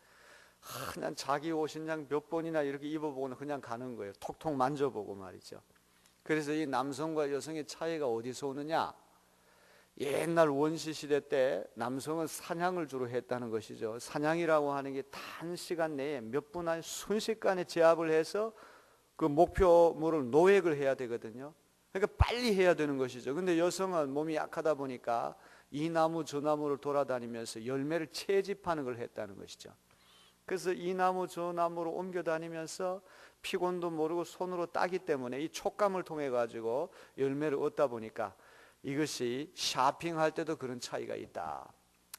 그냥 자기 옷인 그냥 몇 번이나 이렇게 입어보고는 그냥 가는 거예요. 톡톡 만져보고 말이죠. 그래서 이 남성과 여성의 차이가 어디서 오느냐? 옛날 원시 시대 때 남성은 사냥을 주로 했다는 것이죠. 사냥이라고 하는 게 단시간 내에 몇 분 안에 순식간에 제압을 해서 그 목표물을 노획을 해야 되거든요. 그러니까 빨리 해야 되는 것이죠. 근데 여성은 몸이 약하다 보니까 이 나무 저 나무를 돌아다니면서 열매를 채집하는 걸 했다는 것이죠. 그래서 이 나무 저 나무로 옮겨 다니면서 피곤도 모르고 손으로 따기 때문에 이 촉감을 통해 가지고 열매를 얻다 보니까, 이것이 쇼핑할 때도 그런 차이가 있다,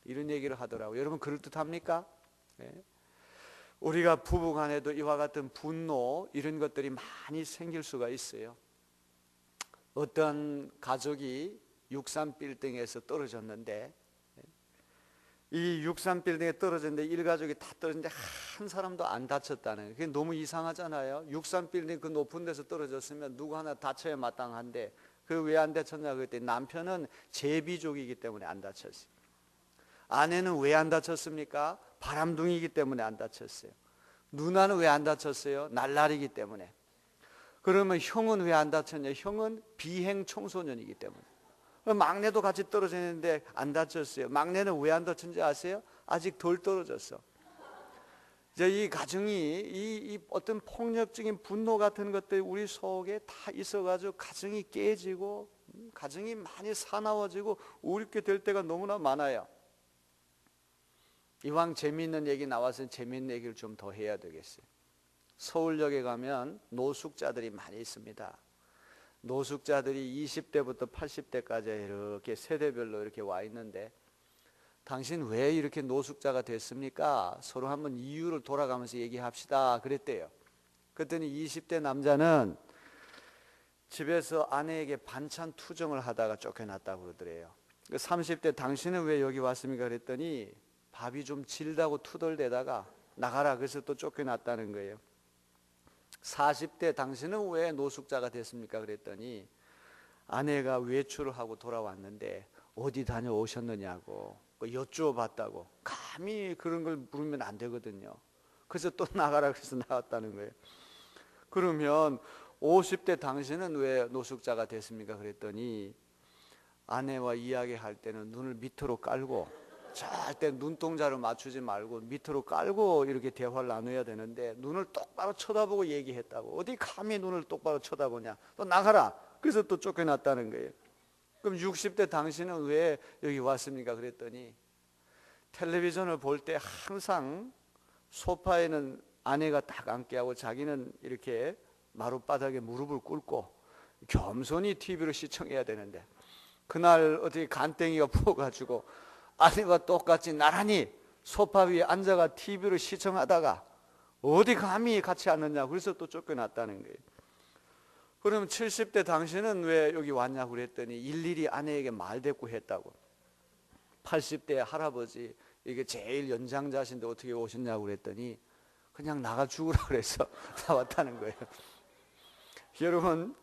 이런 얘기를 하더라고요. 여러분 그럴듯합니까? 네. 우리가 부부간에도 이와 같은 분노, 이런 것들이 많이 생길 수가 있어요. 어떤 가족이 63빌딩에서 떨어졌는데 이 63 빌딩에 떨어졌는데 일가족이 다 떨어졌는데 한 사람도 안 다쳤다는 거예요. 그게 너무 이상하잖아요. 63 빌딩 그 높은 데서 떨어졌으면 누구 하나 다쳐야 마땅한데 그 왜 안 다쳤냐 그랬더니 남편은 제비족이기 때문에 안 다쳤어요. 아내는 왜 안 다쳤습니까? 바람둥이기 때문에 안 다쳤어요. 누나는 왜 안 다쳤어요? 날라리기 때문에. 그러면 형은 왜 안 다쳤냐? 형은 비행 청소년이기 때문에. 막내도 같이 떨어지는데 안 다쳤어요. 막내는 왜 안 다쳤는지 아세요? 아직 덜 떨어졌어. 이제 이 가정이 이 어떤 폭력적인 분노 같은 것들이 우리 속에 다 있어가지고 가정이 깨지고 가정이 많이 사나워지고 우습게 될 때가 너무나 많아요. 이왕 재미있는 얘기 나와서 재미있는 얘기를 좀 더 해야 되겠어요. 서울역에 가면 노숙자들이 많이 있습니다. 노숙자들이 20대부터 80대까지 이렇게 세대별로 이렇게 와 있는데 당신 왜 이렇게 노숙자가 됐습니까? 서로 한번 이유를 돌아가면서 얘기합시다 그랬대요. 그랬더니 20대 남자는 집에서 아내에게 반찬 투정을 하다가 쫓겨났다고 그러더래요. 30대 당신은 왜 여기 왔습니까? 그랬더니 밥이 좀 질다고 투덜대다가 나가라 그래서 또 쫓겨났다는 거예요. 40대 당신은 왜 노숙자가 됐습니까? 그랬더니 아내가 외출을 하고 돌아왔는데 어디 다녀오셨느냐고 여쭈어봤다고. 감히 그런 걸 물으면 안 되거든요. 그래서 또 나가라 그래서 나왔다는 거예요. 그러면 50대 당신은 왜 노숙자가 됐습니까? 그랬더니 아내와 이야기할 때는 눈을 밑으로 깔고 절대 눈동자를 맞추지 말고 밑으로 깔고 이렇게 대화를 나눠야 되는데 눈을 똑바로 쳐다보고 얘기했다고. 어디 감히 눈을 똑바로 쳐다보냐. 또 나가라. 그래서 또 쫓겨났다는 거예요. 그럼 60대 당신은 왜 여기 왔습니까? 그랬더니 텔레비전을 볼 때 항상 소파에는 아내가 딱 앉게 하고 자기는 이렇게 마룻바닥에 무릎을 꿇고 겸손히 TV를 시청해야 되는데 그날 어떻게 간땡이가 부어가지고 아내와 똑같이 나란히 소파 위에 앉아가 TV를 시청하다가 어디 감히 같이 앉느냐. 그래서 또 쫓겨났다는 거예요. 그러면 70대 당신은 왜 여기 왔냐고 그랬더니 일일이 아내에게 말대꾸했다고. 80대 할아버지 이게 제일 연장자신데 어떻게 오셨냐고 그랬더니 그냥 나가 죽으라 그래서 나왔다는 거예요. 여러분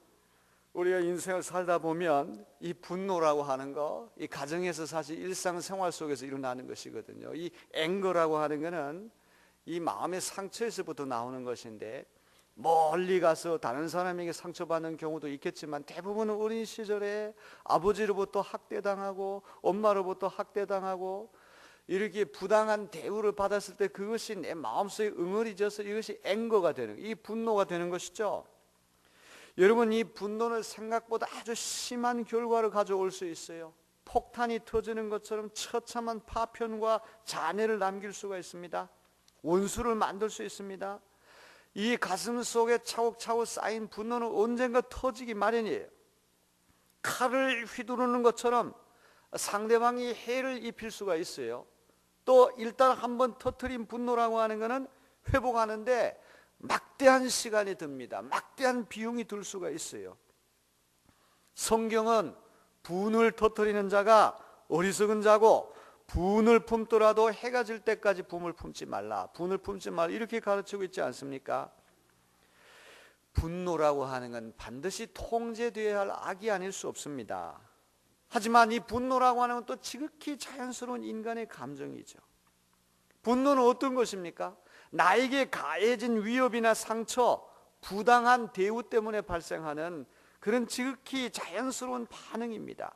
우리가 인생을 살다 보면 이 분노라고 하는 거, 이 가정에서 사실 일상생활 속에서 일어나는 것이거든요. 이 앵거라고 하는 거는 이 마음의 상처에서부터 나오는 것인데 멀리 가서 다른 사람에게 상처받는 경우도 있겠지만 대부분은 어린 시절에 아버지로부터 학대당하고 엄마로부터 학대당하고 이렇게 부당한 대우를 받았을 때 그것이 내 마음속에 응어리져서 이것이 앵거가 되는, 이 분노가 되는 것이죠. 여러분 이 분노는 생각보다 아주 심한 결과를 가져올 수 있어요. 폭탄이 터지는 것처럼 처참한 파편과 잔해를 남길 수가 있습니다. 원수를 만들 수 있습니다. 이 가슴 속에 차곡차곡 쌓인 분노는 언젠가 터지기 마련이에요. 칼을 휘두르는 것처럼 상대방이 해를 입힐 수가 있어요. 또 일단 한번 터뜨린 분노라고 하는 것은 회복하는데 막대한 시간이 듭니다. 막대한 비용이 들 수가 있어요. 성경은 분을 터뜨리는 자가 어리석은 자고 분을 품더라도 해가 질 때까지 분을 품지 말라. 분을 품지 말라. 이렇게 가르치고 있지 않습니까? 분노라고 하는 건 반드시 통제되어야 할 악이 아닐 수 없습니다. 하지만 이 분노라고 하는 건 또 지극히 자연스러운 인간의 감정이죠. 분노는 어떤 것입니까? 나에게 가해진 위협이나 상처, 부당한 대우 때문에 발생하는 그런 지극히 자연스러운 반응입니다.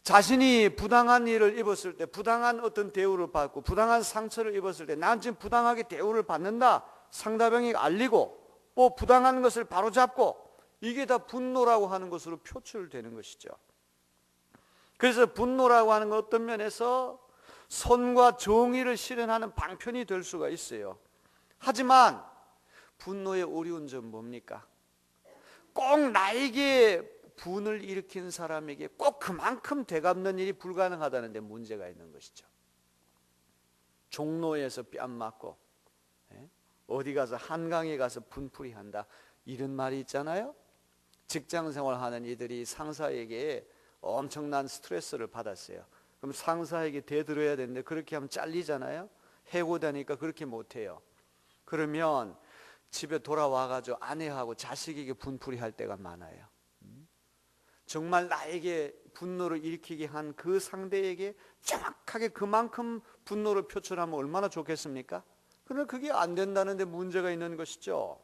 자신이 부당한 일을 입었을 때, 부당한 어떤 대우를 받고 부당한 상처를 입었을 때 난 지금 부당하게 대우를 받는다 상대방이 알리고 또 부당한 것을 바로잡고 이게 다 분노라고 하는 것으로 표출되는 것이죠. 그래서 분노라고 하는 것 어떤 면에서 선과 정의를 실현하는 방편이 될 수가 있어요. 하지만 분노의 어려운 점 뭡니까? 꼭 나에게 분을 일으킨 사람에게 꼭 그만큼 되갚는 일이 불가능하다는 데 문제가 있는 것이죠. 종로에서 뺨 맞고 어디 가서 한강에 가서 분풀이 한다 이런 말이 있잖아요. 직장생활하는 이들이 상사에게 엄청난 스트레스를 받았어요. 그럼 상사에게 대들어야 되는데 그렇게 하면 잘리잖아요. 해고되니까 그렇게 못해요. 그러면 집에 돌아와가지고 아내하고 자식에게 분풀이 할 때가 많아요. 정말 나에게 분노를 일으키게 한 그 상대에게 정확하게 그만큼 분노를 표출하면 얼마나 좋겠습니까? 그러나 그게 안 된다는데 문제가 있는 것이죠.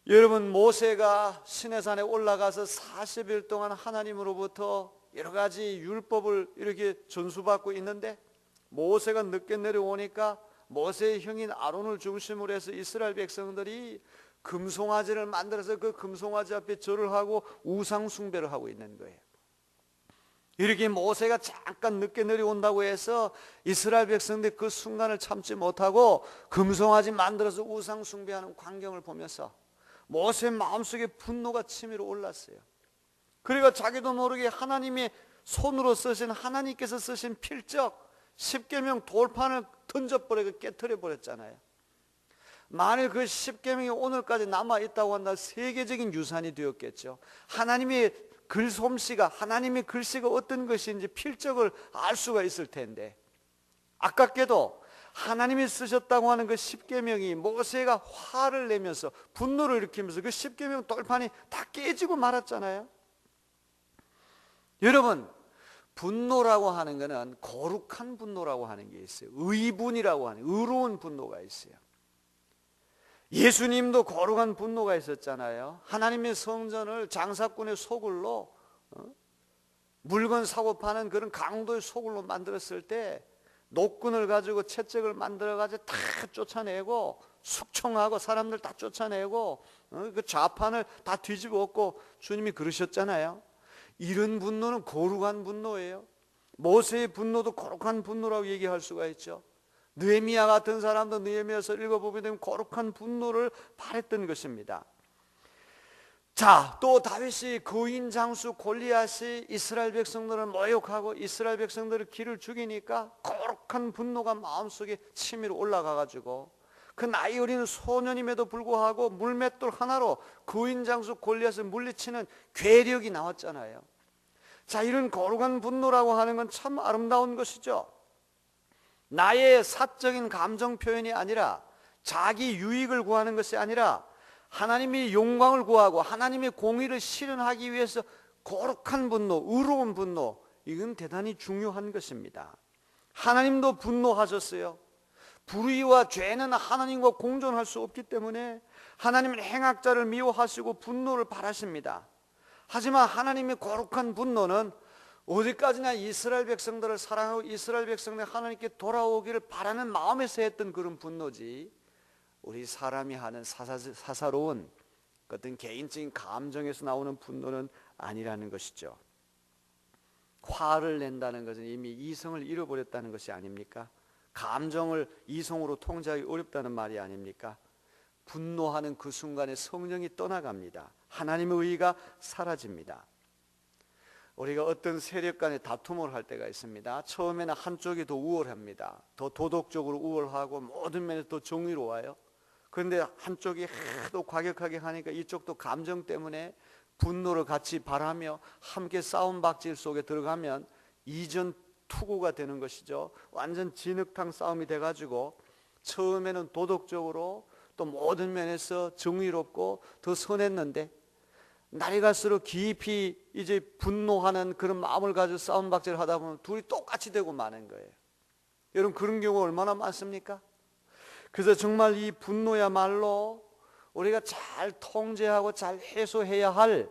여러분, 모세가 시내산에 올라가서 40일 동안 하나님으로부터 여러 가지 율법을 이렇게 전수받고 있는데, 모세가 늦게 내려오니까 모세의 형인 아론을 중심으로 해서 이스라엘 백성들이 금송아지를 만들어서 그 금송아지 앞에 절을 하고 우상 숭배를 하고 있는 거예요. 이렇게 모세가 잠깐 늦게 내려온다고 해서 이스라엘 백성들이 그 순간을 참지 못하고 금송아지 만들어서 우상 숭배하는 광경을 보면서 모세의 마음속에 분노가 치밀어 올랐어요. 그리고 자기도 모르게 하나님의 손으로 쓰신, 하나님께서 쓰신 필적 십계명 돌판을 던져버리고 깨트려 버렸잖아요. 만일 그 십계명이 오늘까지 남아있다고 한다면 세계적인 유산이 되었겠죠. 하나님의 글솜씨가, 하나님의 글씨가 어떤 것인지 필적을 알 수가 있을 텐데, 아깝게도 하나님이 쓰셨다고 하는 그 십계명이 모세가 화를 내면서 분노를 일으키면서 그 십계명 돌판이 다 깨지고 말았잖아요. 여러분, 분노라고 하는 것은 거룩한 분노라고 하는 게 있어요. 의분이라고 하는, 의로운 분노가 있어요. 예수님도 거룩한 분노가 있었잖아요. 하나님의 성전을 장사꾼의 소굴로, 물건 사고 파는 그런 강도의 소굴로 만들었을 때 노끈을 가지고 채찍을 만들어가지고 다 쫓아내고, 숙청하고 사람들 다 쫓아내고, 그 좌판을 다 뒤집어 엎고 주님이 그러셨잖아요. 이런 분노는 거룩한 분노예요. 모세의 분노도 거룩한 분노라고 얘기할 수가 있죠. 느헤미야 같은 사람도 느헤미야서 읽어보게 되면 거룩한 분노를 발했던 것입니다. 자, 또 다윗이 거인 장수 골리앗이 이스라엘 백성들을 모욕하고 이스라엘 백성들을 길을 죽이니까 거룩한 분노가 마음속에 치밀어 올라가가지고 그 나이 어린 소년임에도 불구하고 물맷돌 하나로 거인 장수 골리앗을 물리치는 괴력이 나왔잖아요. 자, 이런 거룩한 분노라고 하는 건 참 아름다운 것이죠. 나의 사적인 감정 표현이 아니라, 자기 유익을 구하는 것이 아니라 하나님의 영광을 구하고 하나님의 공의를 실현하기 위해서 거룩한 분노, 의로운 분노, 이건 대단히 중요한 것입니다. 하나님도 분노하셨어요. 불의와 죄는 하나님과 공존할 수 없기 때문에 하나님은 행악자를 미워하시고 분노를 바라십니다. 하지만 하나님의 거룩한 분노는 어디까지나 이스라엘 백성들을 사랑하고 이스라엘 백성들이 하나님께 돌아오기를 바라는 마음에서 했던 그런 분노지, 우리 사람이 하는 사사로운 어떤 개인적인 감정에서 나오는 분노는 아니라는 것이죠. 화를 낸다는 것은 이미 이성을 잃어버렸다는 것이 아닙니까? 감정을 이성으로 통제하기 어렵다는 말이 아닙니까? 분노하는 그 순간에 성령이 떠나갑니다. 하나님의 의가 사라집니다. 우리가 어떤 세력 간의 다툼을 할 때가 있습니다. 처음에는 한쪽이 더 우월합니다. 더 도덕적으로 우월하고 모든 면에서 더 정의로워요. 그런데 한쪽이 하도 과격하게 하니까 이쪽도 감정 때문에 분노를 같이 바라며 함께 싸움 박질 속에 들어가면 이전 투구가 되는 것이죠. 완전 진흙탕 싸움이 돼가지고 처음에는 도덕적으로 또 모든 면에서 정의롭고 더 선했는데 날이 갈수록 깊이 이제 분노하는 그런 마음을 가지고 싸움 박질을 하다 보면 둘이 똑같이 되고 마는 거예요. 여러분, 그런 경우 얼마나 많습니까? 그래서 정말 이 분노야말로 우리가 잘 통제하고 잘 해소해야 할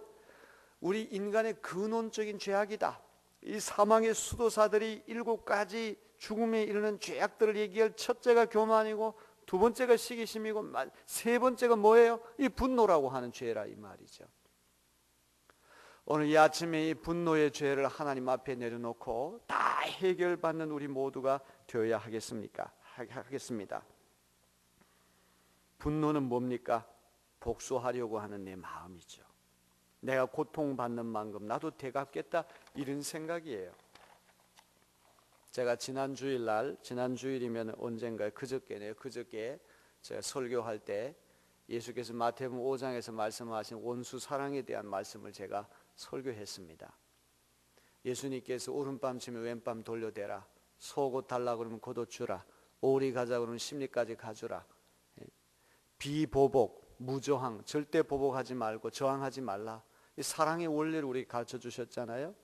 우리 인간의 근원적인 죄악이다. 이 사망의 수도사들이 7가지 죽음에 이르는 죄악들을 얘기할 첫째가 교만이고, 두 번째가 시기심이고, 세 번째가 뭐예요? 이 분노라고 하는 죄라 이 말이죠. 오늘 이 아침에 이 분노의 죄를 하나님 앞에 내려놓고 다 해결받는 우리 모두가 되어야 하겠습니다. 분노는 뭡니까? 복수하려고 하는 내 마음이죠. 내가 고통받는 만큼 나도 되갚겠다, 이런 생각이에요. 제가 지난 주일이면 언젠가요? 그저께네요. 그저께 제가 설교할 때 예수께서 마태복음 5장에서 말씀하신 원수 사랑에 대한 말씀을 제가 설교했습니다. 예수님께서 오른밤 치면 왼밤 돌려대라. 속옷 달라 그러면 겉옷 주라. 오리 가자 그러면 심리까지 가주라. 비보복, 무저항, 절대 보복하지 말고 저항하지 말라. 이 사랑의 원리를 우리 가르쳐 주셨잖아요.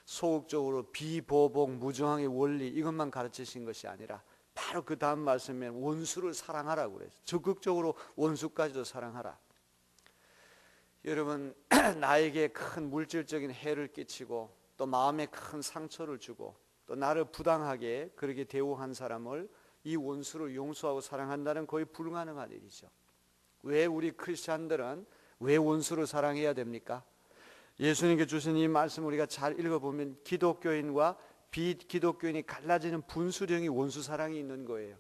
소극적으로 비보복, 무저항의 원리 이것만 가르치신 것이 아니라 바로 그 다음 말씀에 원수를 사랑하라고 그래요. 적극적으로 원수까지도 사랑하라. 여러분, 나에게 큰 물질적인 해를 끼치고 또 마음에 큰 상처를 주고 또 나를 부당하게 그렇게 대우한 사람을 이 원수를 용서하고 사랑한다는 거의 불가능한 일이죠. 왜 우리 크리스찬들은 왜 원수를 사랑해야 됩니까? 예수님께 주신 이 말씀 우리가 잘 읽어보면 기독교인과 비기독교인이 갈라지는 분수령이 원수 사랑이 있는 거예요.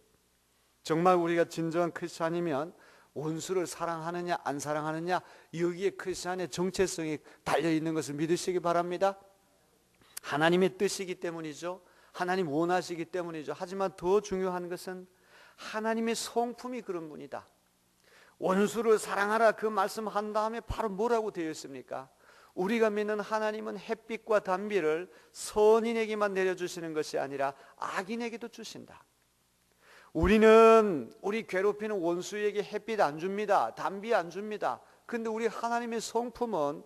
정말 우리가 진정한 크리스찬이면 원수를 사랑하느냐 안 사랑하느냐 여기에 크리스찬의 정체성이 달려있는 것을 믿으시기 바랍니다. 하나님의 뜻이기 때문이죠. 하나님 원하시기 때문이죠. 하지만 더 중요한 것은 하나님의 성품이 그런 분이다. 원수를 사랑하라 그 말씀한 다음에 바로 뭐라고 되어 있습니까? 우리가 믿는 하나님은 햇빛과 단비를 선인에게만 내려주시는 것이 아니라 악인에게도 주신다. 우리는 우리 괴롭히는 원수에게 햇빛 안 줍니다. 단비 안 줍니다. 근데 우리 하나님의 성품은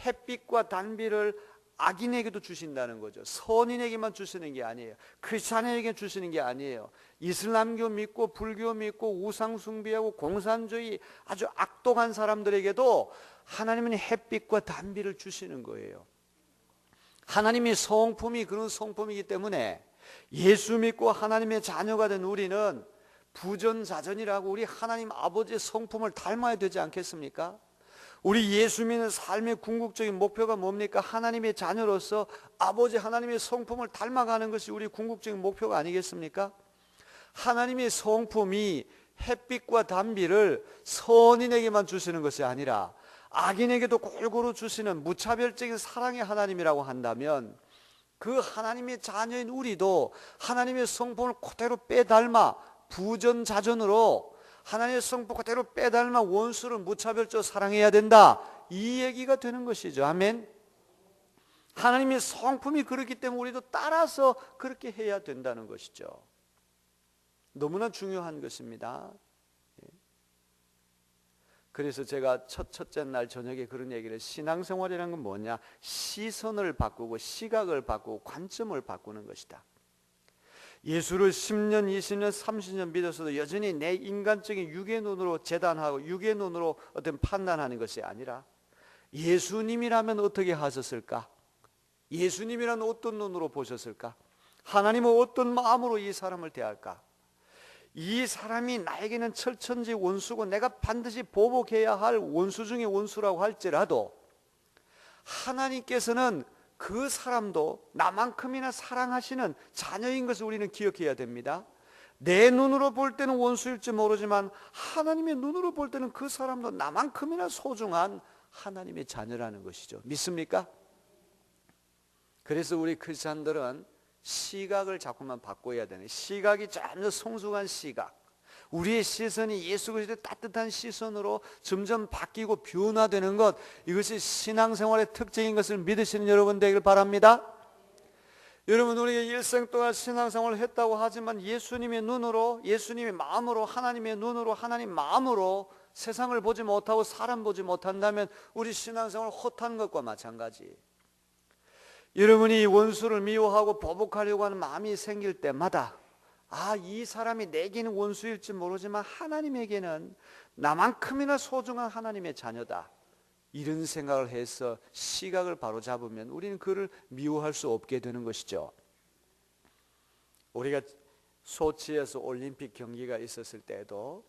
햇빛과 단비를 악인에게도 주신다는 거죠. 선인에게만 주시는 게 아니에요. 크리스찬에게 주시는 게 아니에요. 이슬람교 믿고 불교 믿고 우상 숭배하고 공산주의 아주 악독한 사람들에게도 하나님은 햇빛과 단비를 주시는 거예요. 하나님의 성품이 그런 성품이기 때문에 예수 믿고 하나님의 자녀가 된 우리는 부전자전이라고 우리 하나님 아버지의 성품을 닮아야 되지 않겠습니까? 우리 예수 믿는 삶의 궁극적인 목표가 뭡니까? 하나님의 자녀로서 아버지 하나님의 성품을 닮아가는 것이 우리 궁극적인 목표가 아니겠습니까? 하나님의 성품이 햇빛과 단비를 선인에게만 주시는 것이 아니라 악인에게도 골고루 주시는 무차별적인 사랑의 하나님이라고 한다면 그 하나님의 자녀인 우리도 하나님의 성품을 그대로 빼닮아 부전자전으로 하나님의 성품 그대로 빼닮아 원수를 무차별적으로 사랑해야 된다. 이 얘기가 되는 것이죠. 아멘. 하나님의 성품이 그렇기 때문에 우리도 따라서 그렇게 해야 된다는 것이죠. 너무나 중요한 것입니다. 그래서 제가 첫째 날 저녁에 그런 얘기를 신앙생활이라는 건 뭐냐? 시선을 바꾸고 시각을 바꾸고 관점을 바꾸는 것이다. 예수를 10년, 20년, 30년 믿어서도 여전히 내 인간적인 육의 눈으로 재단하고 육의 눈으로 어떤 판단하는 것이 아니라 예수님이라면 어떻게 하셨을까? 예수님이라면 어떤 눈으로 보셨을까? 하나님은 어떤 마음으로 이 사람을 대할까? 이 사람이 나에게는 철천지 원수고 내가 반드시 보복해야 할 원수 중에 원수라고 할지라도 하나님께서는 그 사람도 나만큼이나 사랑하시는 자녀인 것을 우리는 기억해야 됩니다. 내 눈으로 볼 때는 원수일지 모르지만 하나님의 눈으로 볼 때는 그 사람도 나만큼이나 소중한 하나님의 자녀라는 것이죠. 믿습니까? 그래서 우리 크리스찬들은 시각을 자꾸만 바꿔야 되는, 시각이 점점 성숙한 시각, 우리의 시선이 예수 그리스도의 따뜻한 시선으로 점점 바뀌고 변화되는 것, 이것이 신앙생활의 특징인 것을 믿으시는 여러분 되길 바랍니다. 여러분, 우리가 일생 동안 신앙생활을 했다고 하지만 예수님의 눈으로, 예수님의 마음으로, 하나님의 눈으로, 하나님 마음으로 세상을 보지 못하고 사람 보지 못한다면 우리 신앙생활 헛한 것과 마찬가지. 여러분이 원수를 미워하고 보복하려고 하는 마음이 생길 때마다 이 사람이 내게는 원수일지 모르지만 하나님에게는 나만큼이나 소중한 하나님의 자녀다, 이런 생각을 해서 시각을 바로잡으면 우리는 그를 미워할 수 없게 되는 것이죠. 우리가 소치에서 올림픽 경기가 있었을 때도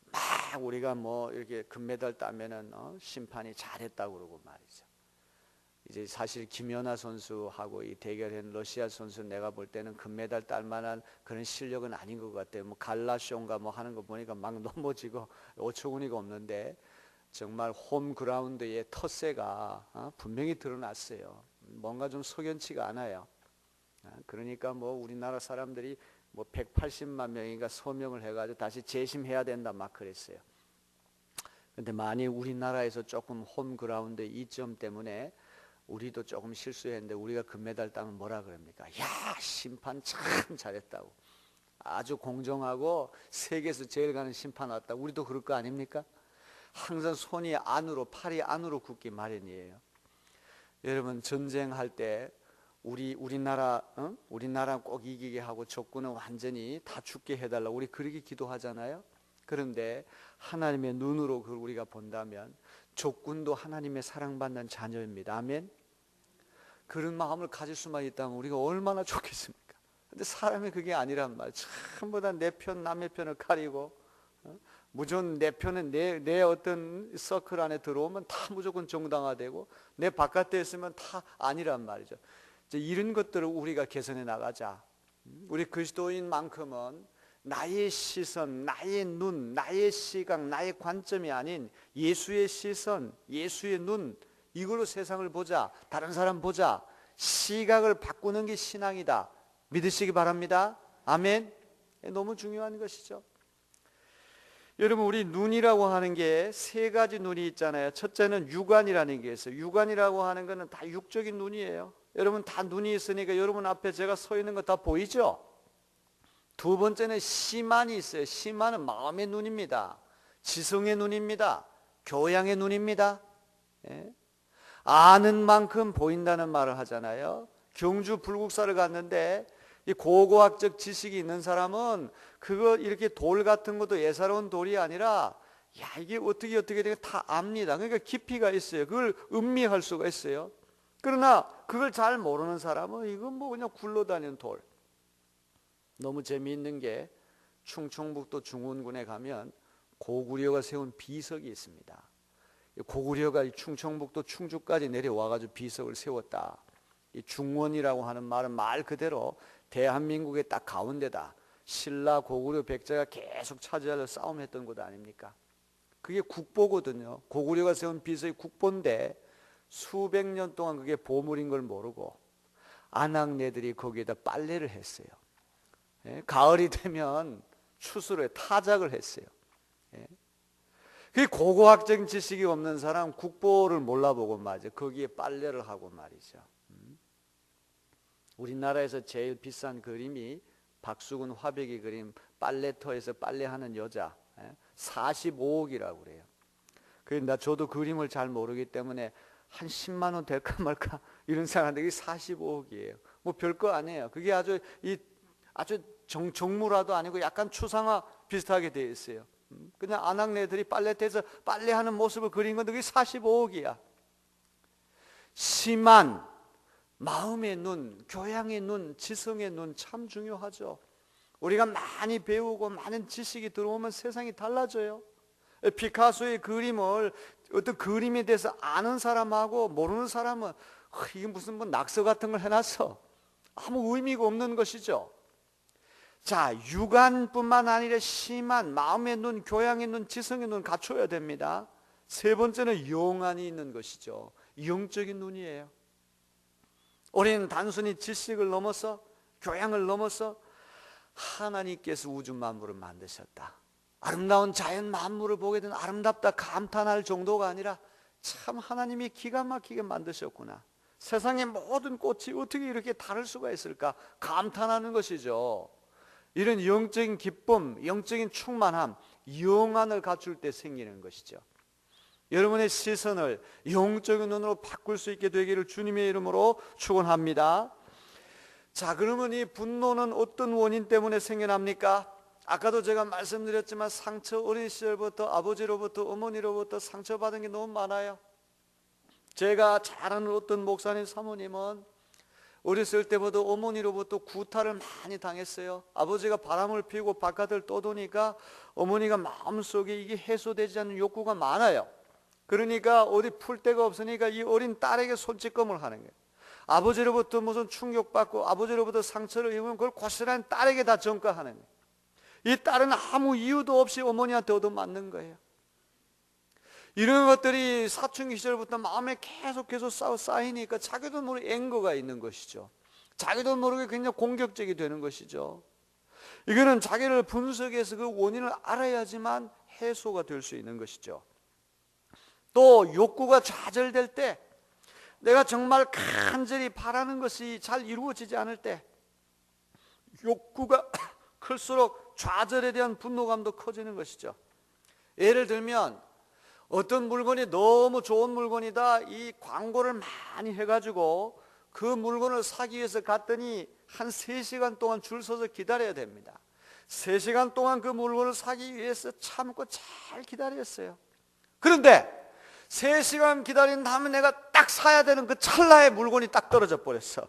막 우리가 뭐 이렇게 금메달 따면은 심판이 잘했다고 그러고 말이죠. 이제 사실 김연아 선수하고 이 대결한 러시아 선수 내가 볼 때는 금메달 딸 만한 그런 실력은 아닌 것 같아요. 뭐 갈라쇼인가 뭐 하는 거 보니까 막 넘어지고 어처구니가 없는데 정말 홈그라운드의 텃세가 분명히 드러났어요. 뭔가 좀 석연치가 않아요. 그러니까 뭐 우리나라 사람들이 뭐 180만 명인가 서명을 해가지고 다시 재심해야 된다 막 그랬어요. 근데 만약 우리나라에서 조금 홈그라운드 이점 때문에 우리도 조금 실수했는데 우리가 금메달 따면 뭐라 그럽니까? 야, 심판 참 잘했다고. 아주 공정하고 세계에서 제일 가는 심판 왔다. 우리도 그럴 거 아닙니까? 항상 손이 안으로, 팔이 안으로 굳기 마련이에요. 여러분, 전쟁할 때 우리나라 꼭 이기게 하고 적군은 완전히 다 죽게 해달라, 우리 그렇게 기도하잖아요. 그런데 하나님의 눈으로 그걸 우리가 본다면 적군도 하나님의 사랑받는 자녀입니다. 아멘. 그런 마음을 가질 수만 있다면 우리가 얼마나 좋겠습니까? 근데 사람이 그게 아니란 말. 전부 다 내 편 남의 편을 가리고, 무조건 내 편은 내 어떤 서클 안에 들어오면 다 무조건 정당화되고, 내 바깥에 있으면 다 아니란 말이죠. 이제 이런 것들을 우리가 개선해 나가자. 우리 그리스도인만큼은 나의 시선, 나의 눈, 나의 시각, 나의 관점이 아닌 예수의 시선, 예수의 눈, 이걸로 세상을 보자. 다른 사람 보자. 시각을 바꾸는 게 신앙이다. 믿으시기 바랍니다. 아멘. 너무 중요한 것이죠. 여러분, 우리 눈이라고 하는 게 세 가지 눈이 있잖아요. 첫째는 육안이라는 게 있어요. 육안이라고 하는 것은 다 육적인 눈이에요. 여러분, 다 눈이 있으니까 여러분 앞에 제가 서 있는 거 다 보이죠? 두 번째는 시만이 있어요. 시만은 마음의 눈입니다. 지성의 눈입니다. 교양의 눈입니다. 아는 만큼 보인다는 말을 하잖아요. 경주 불국사를 갔는데 이 고고학적 지식이 있는 사람은 그거 이렇게 돌 같은 것도 예사로운 돌이 아니라, 야, 이게 어떻게 되게 다 압니다. 그러니까 깊이가 있어요. 그걸 음미할 수가 있어요. 그러나 그걸 잘 모르는 사람은 이건 뭐 그냥 굴러다니는 돌. 너무 재미있는 게 충청북도 중원군에 가면 고구려가 세운 비석이 있습니다. 고구려가 충청북도 충주까지 내려와가지고 비석을 세웠다. 이 중원이라고 하는 말은 말 그대로 대한민국의 딱 가운데다. 신라 고구려 백제가 계속 차지하려 싸움했던 곳 아닙니까? 그게 국보거든요. 고구려가 세운 비석이 국보인데 수백 년 동안 그게 보물인 걸 모르고 아낙네들이 거기에다 빨래를 했어요. 가을이 되면 추수를 타작을 했어요. 그 고고학적인 지식이 없는 사람 국보를 몰라보고 말이죠. 거기에 빨래를 하고 말이죠. 우리나라에서 제일 비싼 그림이 박수근 화백이 그림 빨래터에서 빨래하는 여자, 45억이라고 그래요. 그런데 저도 그림을 잘 모르기 때문에 한 10만 원 될까 말까 이런 생각하는데 그게 45억이에요. 뭐 별거 아니에요. 그게 아주 정무라도 아니고 약간 추상화 비슷하게 되어 있어요. 그냥 아낙네들이 빨래터에서 빨래하는 모습을 그린 건데 그게 45억이야. 심한 마음의 눈, 교양의 눈, 지성의 눈 참 중요하죠. 우리가 많이 배우고 많은 지식이 들어오면 세상이 달라져요. 피카소의 그림을 어떤 그림에 대해서 아는 사람하고 모르는 사람은 이게 무슨 뭐 낙서 같은 걸 해놨어. 아무 의미가 없는 것이죠. 자, 육안뿐만 아니라 심한 마음의 눈, 교양의 눈, 지성의 눈 갖춰야 됩니다. 세 번째는 영안이 있는 것이죠. 영적인 눈이에요. 우리는 단순히 지식을 넘어서, 교양을 넘어서 하나님께서 우주 만물을 만드셨다, 아름다운 자연 만물을 보게 되는 아름답다 감탄할 정도가 아니라 참 하나님이 기가 막히게 만드셨구나, 세상의 모든 꽃이 어떻게 이렇게 다를 수가 있을까 감탄하는 것이죠. 이런 영적인 기쁨, 영적인 충만함, 영안을 갖출 때 생기는 것이죠. 여러분의 시선을 영적인 눈으로 바꿀 수 있게 되기를 주님의 이름으로 축원합니다. 자, 그러면 이 분노는 어떤 원인 때문에 생겨납니까? 아까도 제가 말씀드렸지만 상처, 어린 시절부터 아버지로부터 어머니로부터 상처받은 게 너무 많아요. 제가 잘 아는 어떤 목사님 사모님은 어렸을 때부터 어머니로부터 구타를 많이 당했어요. 아버지가 바람을 피우고 바깥을 떠도니까 어머니가 마음속에 이게 해소되지 않는 욕구가 많아요. 그러니까 어디 풀 데가 없으니까 이 어린 딸에게 손찌검을 하는 거예요. 아버지로부터 무슨 충격받고 아버지로부터 상처를 입으면 그걸 고스란히 딸에게 다 전가하는 거예요. 이 딸은 아무 이유도 없이 어머니한테 얻어맞는 거예요. 이런 것들이 사춘기 시절부터 마음에 계속 쌓이니까 자기도 모르게 앵거가 있는 것이죠. 자기도 모르게 굉장히 공격적이 되는 것이죠. 이거는 자기를 분석해서 그 원인을 알아야지만 해소가 될 수 있는 것이죠. 또 욕구가 좌절될 때 내가 정말 간절히 바라는 것이 잘 이루어지지 않을 때 욕구가 클수록 좌절에 대한 분노감도 커지는 것이죠. 예를 들면 어떤 물건이 너무 좋은 물건이다, 이 광고를 많이 해가지고 그 물건을 사기 위해서 갔더니 한 3시간 동안 줄 서서 기다려야 됩니다. 3시간 동안 그 물건을 사기 위해서 참고 잘 기다렸어요. 그런데 3시간 기다린 다음에 내가 딱 사야 되는 그 찰나에 물건이 딱 떨어져 버렸어.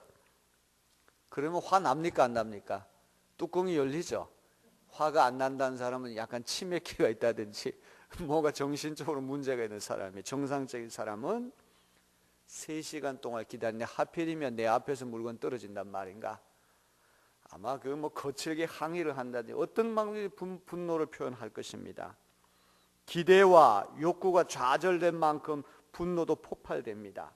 그러면 화 납니까 안 납니까? 뚜껑이 열리죠. 화가 안 난다는 사람은 약간 치매기가 있다든지 뭐가 정신적으로 문제가 있는 사람이, 정상적인 사람은 3시간 동안 기다리는데 하필이면 내 앞에서 물건 떨어진단 말인가? 아마 그 뭐 거칠게 항의를 한다든지 어떤 방법이 분노를 표현할 것입니다. 기대와 욕구가 좌절된 만큼 분노도 폭발됩니다.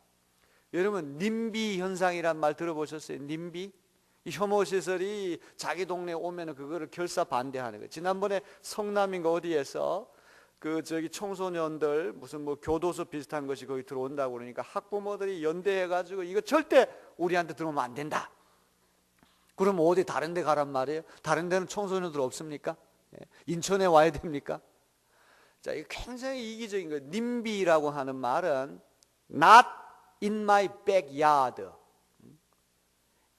여러분, 님비 현상이란 말 들어보셨어요? 님비? 혐오시설이 자기 동네에 오면 그거를 결사 반대하는 거예요. 지난번에 성남인가 어디에서 청소년들 무슨 뭐 교도소 비슷한 것이 거기 들어온다고 그러니까 학부모들이 연대해가지고 이거 절대 우리한테 들어오면 안 된다. 그럼 어디 다른 데 가란 말이에요? 다른 데는 청소년들 없습니까? 인천에 와야 됩니까? 자, 이거 굉장히 이기적인 거예요. 님비라고 하는 말은 not in my backyard,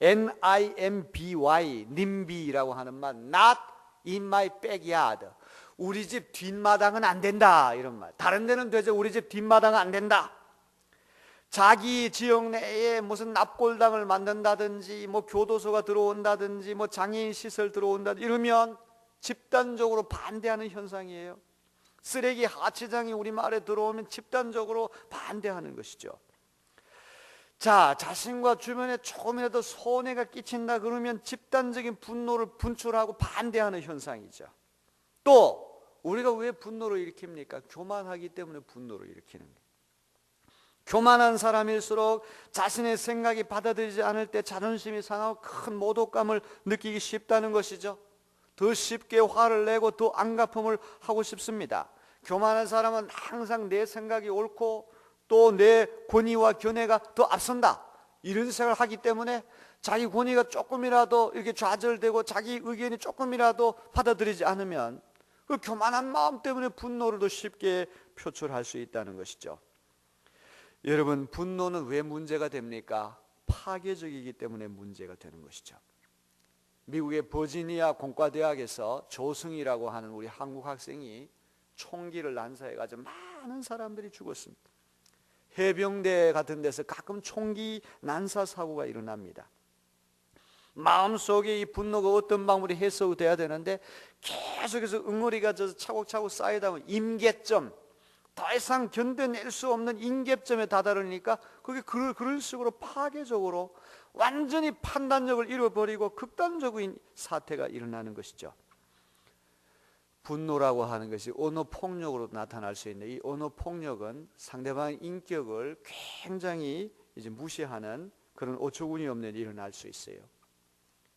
NIMBY, 님비라고 하는 말, not in my backyard. 우리 집 뒷마당은 안 된다, 이런 말. 다른 데는 되죠. 우리 집 뒷마당은 안 된다. 자기 지역 내에 무슨 납골당을 만든다든지 뭐 교도소가 들어온다든지 뭐 장애인 시설 들어온다든지 이러면 집단적으로 반대하는 현상이에요. 쓰레기 하치장이 우리 마을에 들어오면 집단적으로 반대하는 것이죠. 자, 자신과 주변에 조금이라도 손해가 끼친다 그러면 집단적인 분노를 분출하고 반대하는 현상이죠. 또 우리가 왜 분노를 일으킵니까? 교만하기 때문에 분노를 일으키는 거예요. 교만한 사람일수록 자신의 생각이 받아들이지 않을 때 자존심이 상하고 큰 모독감을 느끼기 쉽다는 것이죠. 더 쉽게 화를 내고 더 안갚음을 하고 싶습니다. 교만한 사람은 항상 내 생각이 옳고 또 내 권위와 견해가 더 앞선다, 이런 생각을 하기 때문에 자기 권위가 조금이라도 이렇게 좌절되고 자기 의견이 조금이라도 받아들이지 않으면 그 교만한 마음 때문에 분노를 더 쉽게 표출할 수 있다는 것이죠. 여러분, 분노는 왜 문제가 됩니까? 파괴적이기 때문에 문제가 되는 것이죠. 미국의 버지니아 공과대학에서 조승이라고 하는 우리 한국 학생이 총기를 난사해가지고 많은 사람들이 죽었습니다. 해병대 같은 데서 가끔 총기 난사 사고가 일어납니다. 마음속에 이 분노가 어떤 방법으로 해소돼야 되는데 계속해서 응어리가 져서 차곡차곡 쌓이다 보면 임계점, 더 이상 견뎌낼 수 없는 임계점에 다다르니까 그게 그런 식으로 파괴적으로 완전히 판단력을 잃어버리고 극단적인 사태가 일어나는 것이죠. 분노라고 하는 것이 언어폭력으로 나타날 수 있는, 이 언어폭력은 상대방의 인격을 굉장히 이제 무시하는 그런 어처구니 없는 일이 일어날 수 있어요.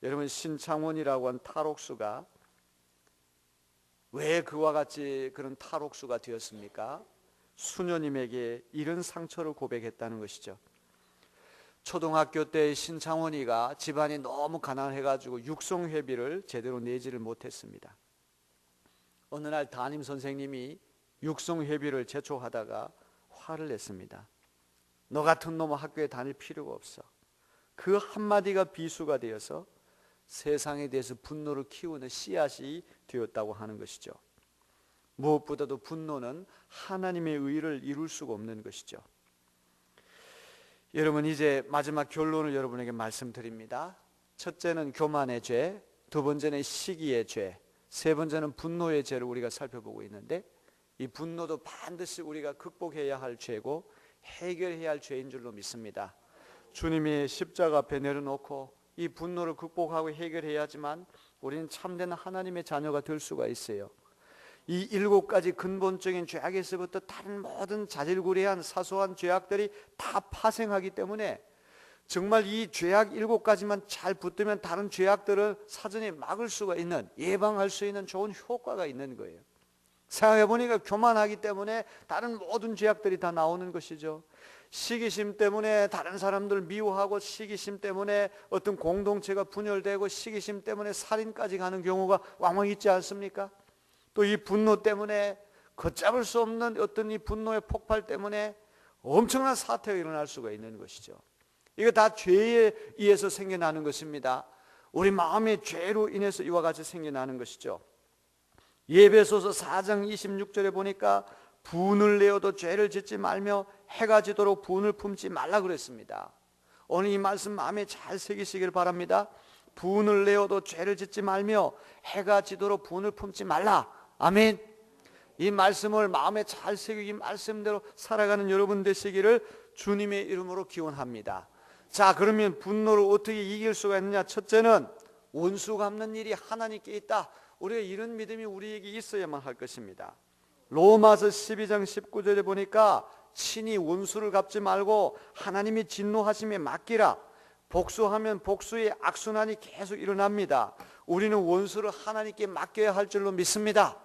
여러분, 신창원이라고 한 탈옥수가 왜 그와 같이 그런 탈옥수가 되었습니까? 수녀님에게 이런 상처를 고백했다는 것이죠. 초등학교 때 신창원이가 집안이 너무 가난해가지고 육성회비를 제대로 내지를 못했습니다. 어느 날 담임 선생님이 육성회비를 제초하다가 화를 냈습니다. 너 같은 놈은 학교에 다닐 필요가 없어. 그 한마디가 비수가 되어서 세상에 대해서 분노를 키우는 씨앗이 되었다고 하는 것이죠. 무엇보다도 분노는 하나님의 의를 이룰 수가 없는 것이죠. 여러분, 이제 마지막 결론을 여러분에게 말씀드립니다. 첫째는 교만의 죄, 두 번째는 시기의 죄, 세 번째는 분노의 죄를 우리가 살펴보고 있는데, 이 분노도 반드시 우리가 극복해야 할 죄고 해결해야 할 죄인 줄로 믿습니다. 주님이 십자가 앞에 내려놓고 이 분노를 극복하고 해결해야지만 우리는 참된 하나님의 자녀가 될 수가 있어요. 이 7가지 근본적인 죄악에서부터 다른 모든 자질구레한 사소한 죄악들이 다 파생하기 때문에 정말 이 죄악 7가지만 잘 붙들면 다른 죄악들을 사전에 막을 수가 있는, 예방할 수 있는 좋은 효과가 있는 거예요. 생각해보니까 교만하기 때문에 다른 모든 죄악들이 다 나오는 것이죠. 시기심 때문에 다른 사람들 미워하고, 시기심 때문에 어떤 공동체가 분열되고, 시기심 때문에 살인까지 가는 경우가 왕왕 있지 않습니까? 또 이 분노 때문에, 걷잡을 수 없는 어떤 이 분노의 폭발 때문에 엄청난 사태가 일어날 수가 있는 것이죠. 이거 다 죄에 의해서 생겨나는 것입니다. 우리 마음의 죄로 인해서 이와 같이 생겨나는 것이죠. 에베소서 4장 26절에 보니까 분을 내어도 죄를 짓지 말며 해가 지도록 분을 품지 말라 그랬습니다. 오늘 이 말씀 마음에 잘 새기시길 바랍니다. 분을 내어도 죄를 짓지 말며 해가 지도록 분을 품지 말라. 아멘. 이 말씀을 마음에 잘 새기기, 말씀대로 살아가는 여러분 되시기를 주님의 이름으로 기원합니다. 자, 그러면 분노를 어떻게 이길 수가 있느냐? 첫째는 원수 갚는 일이 하나님께 있다. 우리가 이런 믿음이 우리에게 있어야만 할 것입니다. 로마서 12장 19절에 보니까 친히 원수를 갚지 말고 하나님이 진노하심에 맡기라. 복수하면 복수의 악순환이 계속 일어납니다. 우리는 원수를 하나님께 맡겨야 할 줄로 믿습니다.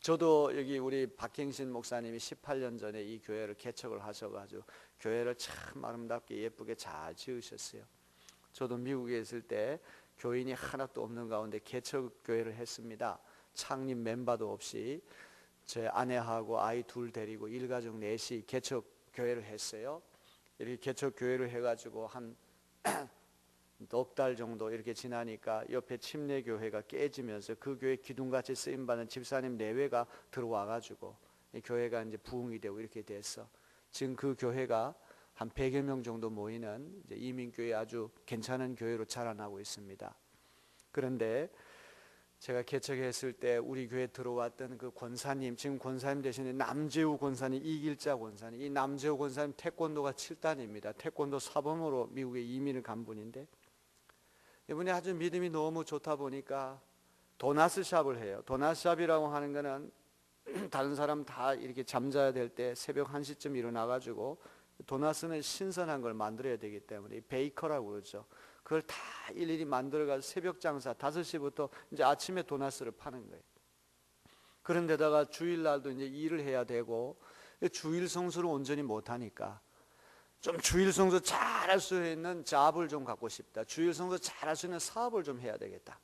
저도 여기 우리 박행신 목사님이 18년 전에 이 교회를 개척을 하셔가지고 교회를 참 아름답게 예쁘게 잘 지으셨어요. 저도 미국에 있을 때 교인이 하나도 없는 가운데 개척 교회를 했습니다. 창립 멤버도 없이 제 아내하고 아이 둘 데리고 일가족 넷이 개척 교회를 했어요. 이렇게 개척 교회를 해가지고 한 넉 달 정도 이렇게 지나니까 옆에 침례 교회가 깨지면서 그 교회 기둥같이 쓰임 받는 집사님 내외가 들어와가지고 이 교회가 이제 부흥이 되고 이렇게 됐어. 지금 그 교회가 한 100여 명 정도 모이는 이제 이민교회 아주 괜찮은 교회로 자라나고 있습니다. 그런데 제가 개척했을 때 우리 교회에 들어왔던 그 권사님, 지금 권사님 되시는 남재우 권사님, 이길자 권사님, 이 남재우 권사님 태권도가 7단입니다. 태권도 사범으로 미국에 이민을 간 분인데 이분이 아주 믿음이 너무 좋다 보니까 도나스 샵을 해요. 도나스 샵이라고 하는 거는 다른 사람 다 이렇게 잠자야 될 때 새벽 1시쯤 일어나가지고 도나스는 신선한 걸 만들어야 되기 때문에 베이커라고 그러죠. 그걸 다 일일이 만들어가지고 새벽 장사 5시부터 이제 아침에 도나스를 파는 거예요. 그런데다가 주일날도 이제 일을 해야 되고 주일 성수를 온전히 못하니까 좀 주일 성수 잘할 수 있는 잡을 좀 갖고 싶다. 주일 성수 잘할 수 있는 사업을 좀 해야 되겠다.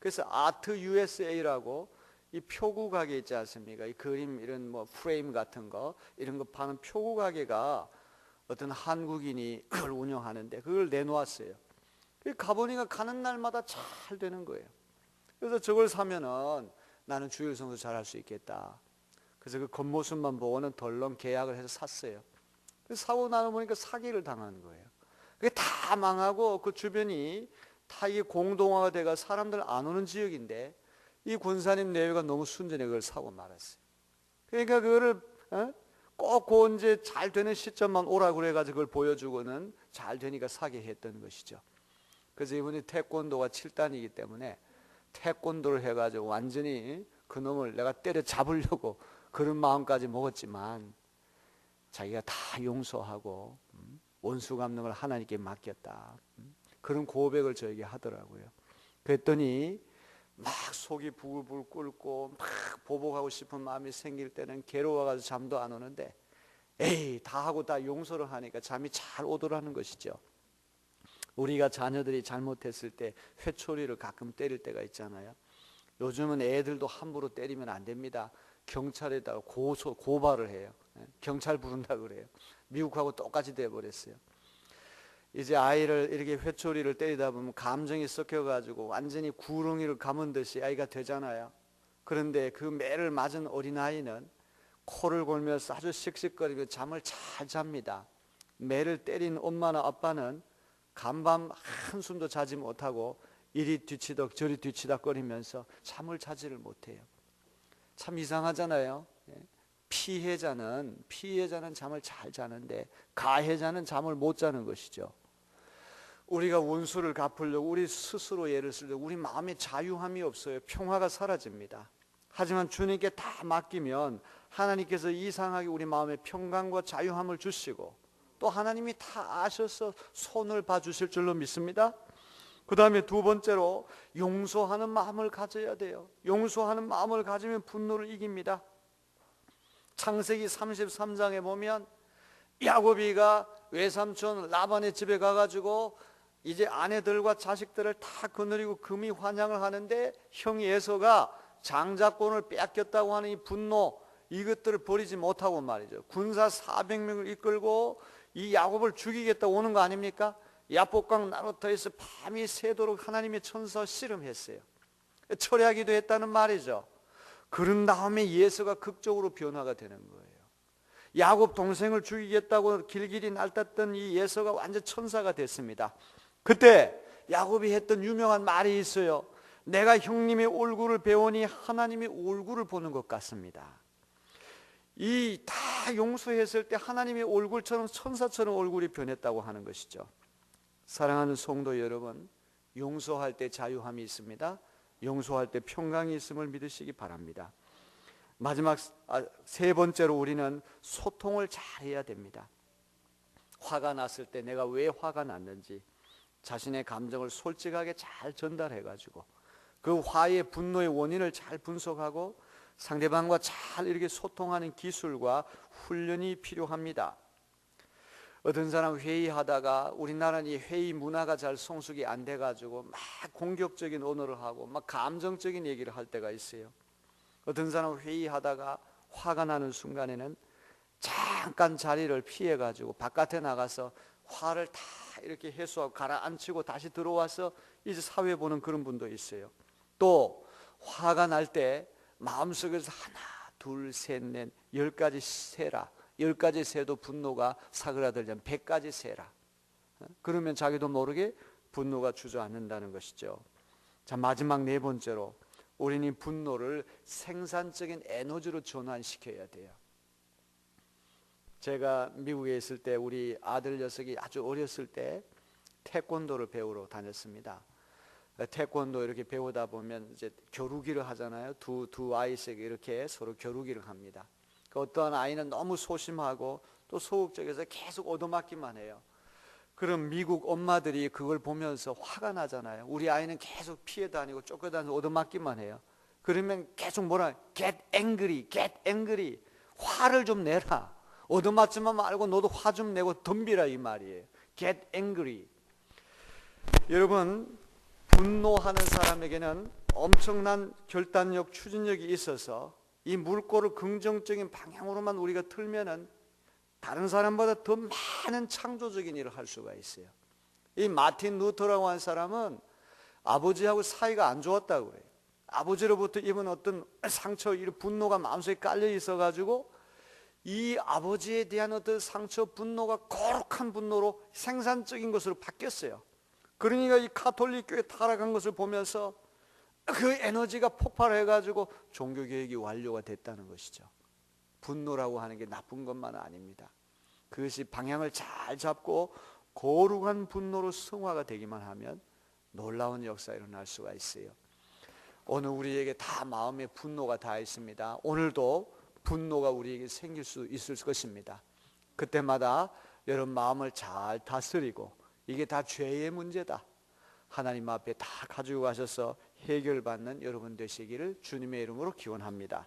그래서 아트 USA라고 이 표구 가게 있지 않습니까? 이 그림 이런 뭐 프레임 같은 거 이런 거 파는 표구 가게가 어떤 한국인이 그걸 운영하는데 그걸 내놓았어요. 가보니까 가는 날마다 잘 되는 거예요. 그래서 저걸 사면은 나는 주일 성수 잘할 수 있겠다. 그래서 그 겉모습만 보고는 덜렁 계약을 해서 샀어요. 그래서 사고 나서 보니까 사기를 당하는 거예요. 그게 다 망하고 그 주변이 다 이게 공동화가 돼가 사람들 안 오는 지역인데 이 권사님 내외가 너무 순전히 그걸 사고 말았어요. 그러니까 그거를 꼭 그 이제 잘 되는 시점만 오라고 그래가지고 그걸 보여주고는 잘 되니까 사게 했던 것이죠. 그래서 이분이 태권도가 7단이기 때문에 태권도를 해가지고 완전히 그놈을 내가 때려 잡으려고 그런 마음까지 먹었지만 자기가 다 용서하고 원수 갚는 걸 하나님께 맡겼다. 그런 고백을 저에게 하더라고요. 그랬더니 막 속이 부글부글 끓고 막 보복하고 싶은 마음이 생길 때는 괴로워가지고 잠도 안 오는데 에이 다 하고 다 용서를 하니까 잠이 잘 오더라는 것이죠. 우리가 자녀들이 잘못했을 때 회초리를 가끔 때릴 때가 있잖아요. 요즘은 애들도 함부로 때리면 안 됩니다. 경찰에다가 고발을 해요. 경찰 부른다 그래요. 미국하고 똑같이 돼버렸어요. 이제 아이를 이렇게 회초리를 때리다 보면 감정이 섞여가지고 완전히 구렁이를 감은 듯이 아이가 되잖아요. 그런데 그 매를 맞은 어린아이는 코를 골면서 아주 씩씩거리며 잠을 잘 잡니다. 매를 때린 엄마나 아빠는 간밤 한숨도 자지 못하고 이리 뒤치덕 저리 뒤치덕거리면서 잠을 자지를 못해요. 참 이상하잖아요. 피해자는 잠을 잘 자는데 가해자는 잠을 못 자는 것이죠. 우리가 원수를 갚으려고 우리 스스로 예를 쓸 때 우리 마음에 자유함이 없어요. 평화가 사라집니다. 하지만 주님께 다 맡기면 하나님께서 이상하게 우리 마음에 평강과 자유함을 주시고 또 하나님이 다 아셔서 손을 봐주실 줄로 믿습니다. 그 다음에 두 번째로 용서하는 마음을 가져야 돼요. 용서하는 마음을 가지면 분노를 이깁니다. 창세기 33장에 보면 야곱이가 외삼촌 라반의 집에 가가지고 이제 아내들과 자식들을 다 거느리고 금이 환향을 하는데 형이 에서가 장자권을 뺏겼다고 하는 이 분노, 이것들을 버리지 못하고 말이죠, 군사 400명을 이끌고 이 야곱을 죽이겠다고 오는 거 아닙니까? 야복강 나루터에서 밤이 새도록 하나님의 천사 씨름했어요. 철회하기도 했다는 말이죠. 그런 다음에 예서가 극적으로 변화가 되는 거예요. 야곱 동생을 죽이겠다고 길길이 날뛰었던 이 예서가 완전 천사가 됐습니다. 그때 야곱이 했던 유명한 말이 있어요. 내가 형님의 얼굴을 배우니 하나님의 얼굴을 보는 것 같습니다. 이 다 용서했을 때 하나님의 얼굴처럼 천사처럼 얼굴이 변했다고 하는 것이죠. 사랑하는 성도 여러분, 용서할 때 자유함이 있습니다. 용서할 때 평강이 있음을 믿으시기 바랍니다. 마지막 세 번째로 우리는 소통을 잘 해야 됩니다. 화가 났을 때 내가 왜 화가 났는지 자신의 감정을 솔직하게 잘 전달해가지고 그 화의 분노의 원인을 잘 분석하고 상대방과 잘 이렇게 소통하는 기술과 훈련이 필요합니다. 어떤 사람 회의하다가 우리나라는 이 회의 문화가 잘 성숙이 안 돼가지고 막 공격적인 언어를 하고 막 감정적인 얘기를 할 때가 있어요. 어떤 사람 회의하다가 화가 나는 순간에는 잠깐 자리를 피해가지고 바깥에 나가서 화를 다 이렇게 해소하고 가라앉히고 다시 들어와서 이제 사회 보는 그런 분도 있어요. 또 화가 날 때 마음속에서 하나 둘 셋 넷 10가지 세라. 10가지 세도 분노가 사그라들면 100가지 세라. 그러면 자기도 모르게 분노가 주저앉는다는 것이죠. 자, 마지막 네 번째로 우리는 분노를 생산적인 에너지로 전환시켜야 돼요. 제가 미국에 있을 때 우리 아들 녀석이 아주 어렸을 때 태권도를 배우러 다녔습니다. 태권도 이렇게 배우다 보면 이제 겨루기를 하잖아요. 두 아이씩 이렇게 서로 겨루기를 합니다. 그 어떠한 아이는 너무 소심하고 또 소극적에서 계속 얻어맞기만 해요. 그럼 미국 엄마들이 그걸 보면서 화가 나잖아요. 우리 아이는 계속 피해 다니고 쫓겨다니고 얻어맞기만 해요. 그러면 계속 뭐라, get angry, get angry. 화를 좀 내라. 얻어맞지만 말고 너도 화 좀 내고 덤비라 이 말이에요. get angry. 여러분, 분노하는 사람에게는 엄청난 결단력, 추진력이 있어서 이 물꼬를 긍정적인 방향으로만 우리가 틀면은 다른 사람보다 더 많은 창조적인 일을 할 수가 있어요. 이 마틴 루터라고 하는 사람은 아버지하고 사이가 안 좋았다고 그래요. 아버지로부터 입은 어떤 상처, 이 분노가 마음속에 깔려 있어가지고 이 아버지에 대한 어떤 상처, 분노가 거룩한 분노로 생산적인 것으로 바뀌었어요. 그러니까 이 가톨릭 교회 타락한 것을 보면서 그 에너지가 폭발해가지고 종교개혁이 완료가 됐다는 것이죠. 분노라고 하는 게 나쁜 것만은 아닙니다. 그것이 방향을 잘 잡고 거룩한 분노로 성화가 되기만 하면 놀라운 역사가 일어날 수가 있어요. 오늘 우리에게 다 마음에 분노가 다 있습니다. 오늘도 분노가 우리에게 생길 수 있을 것입니다. 그때마다 여러분 마음을 잘 다스리고 이게 다 죄의 문제다, 하나님 앞에 다 가지고 가셔서 해결받는 여러분 되시기를 주님의 이름으로 기원합니다.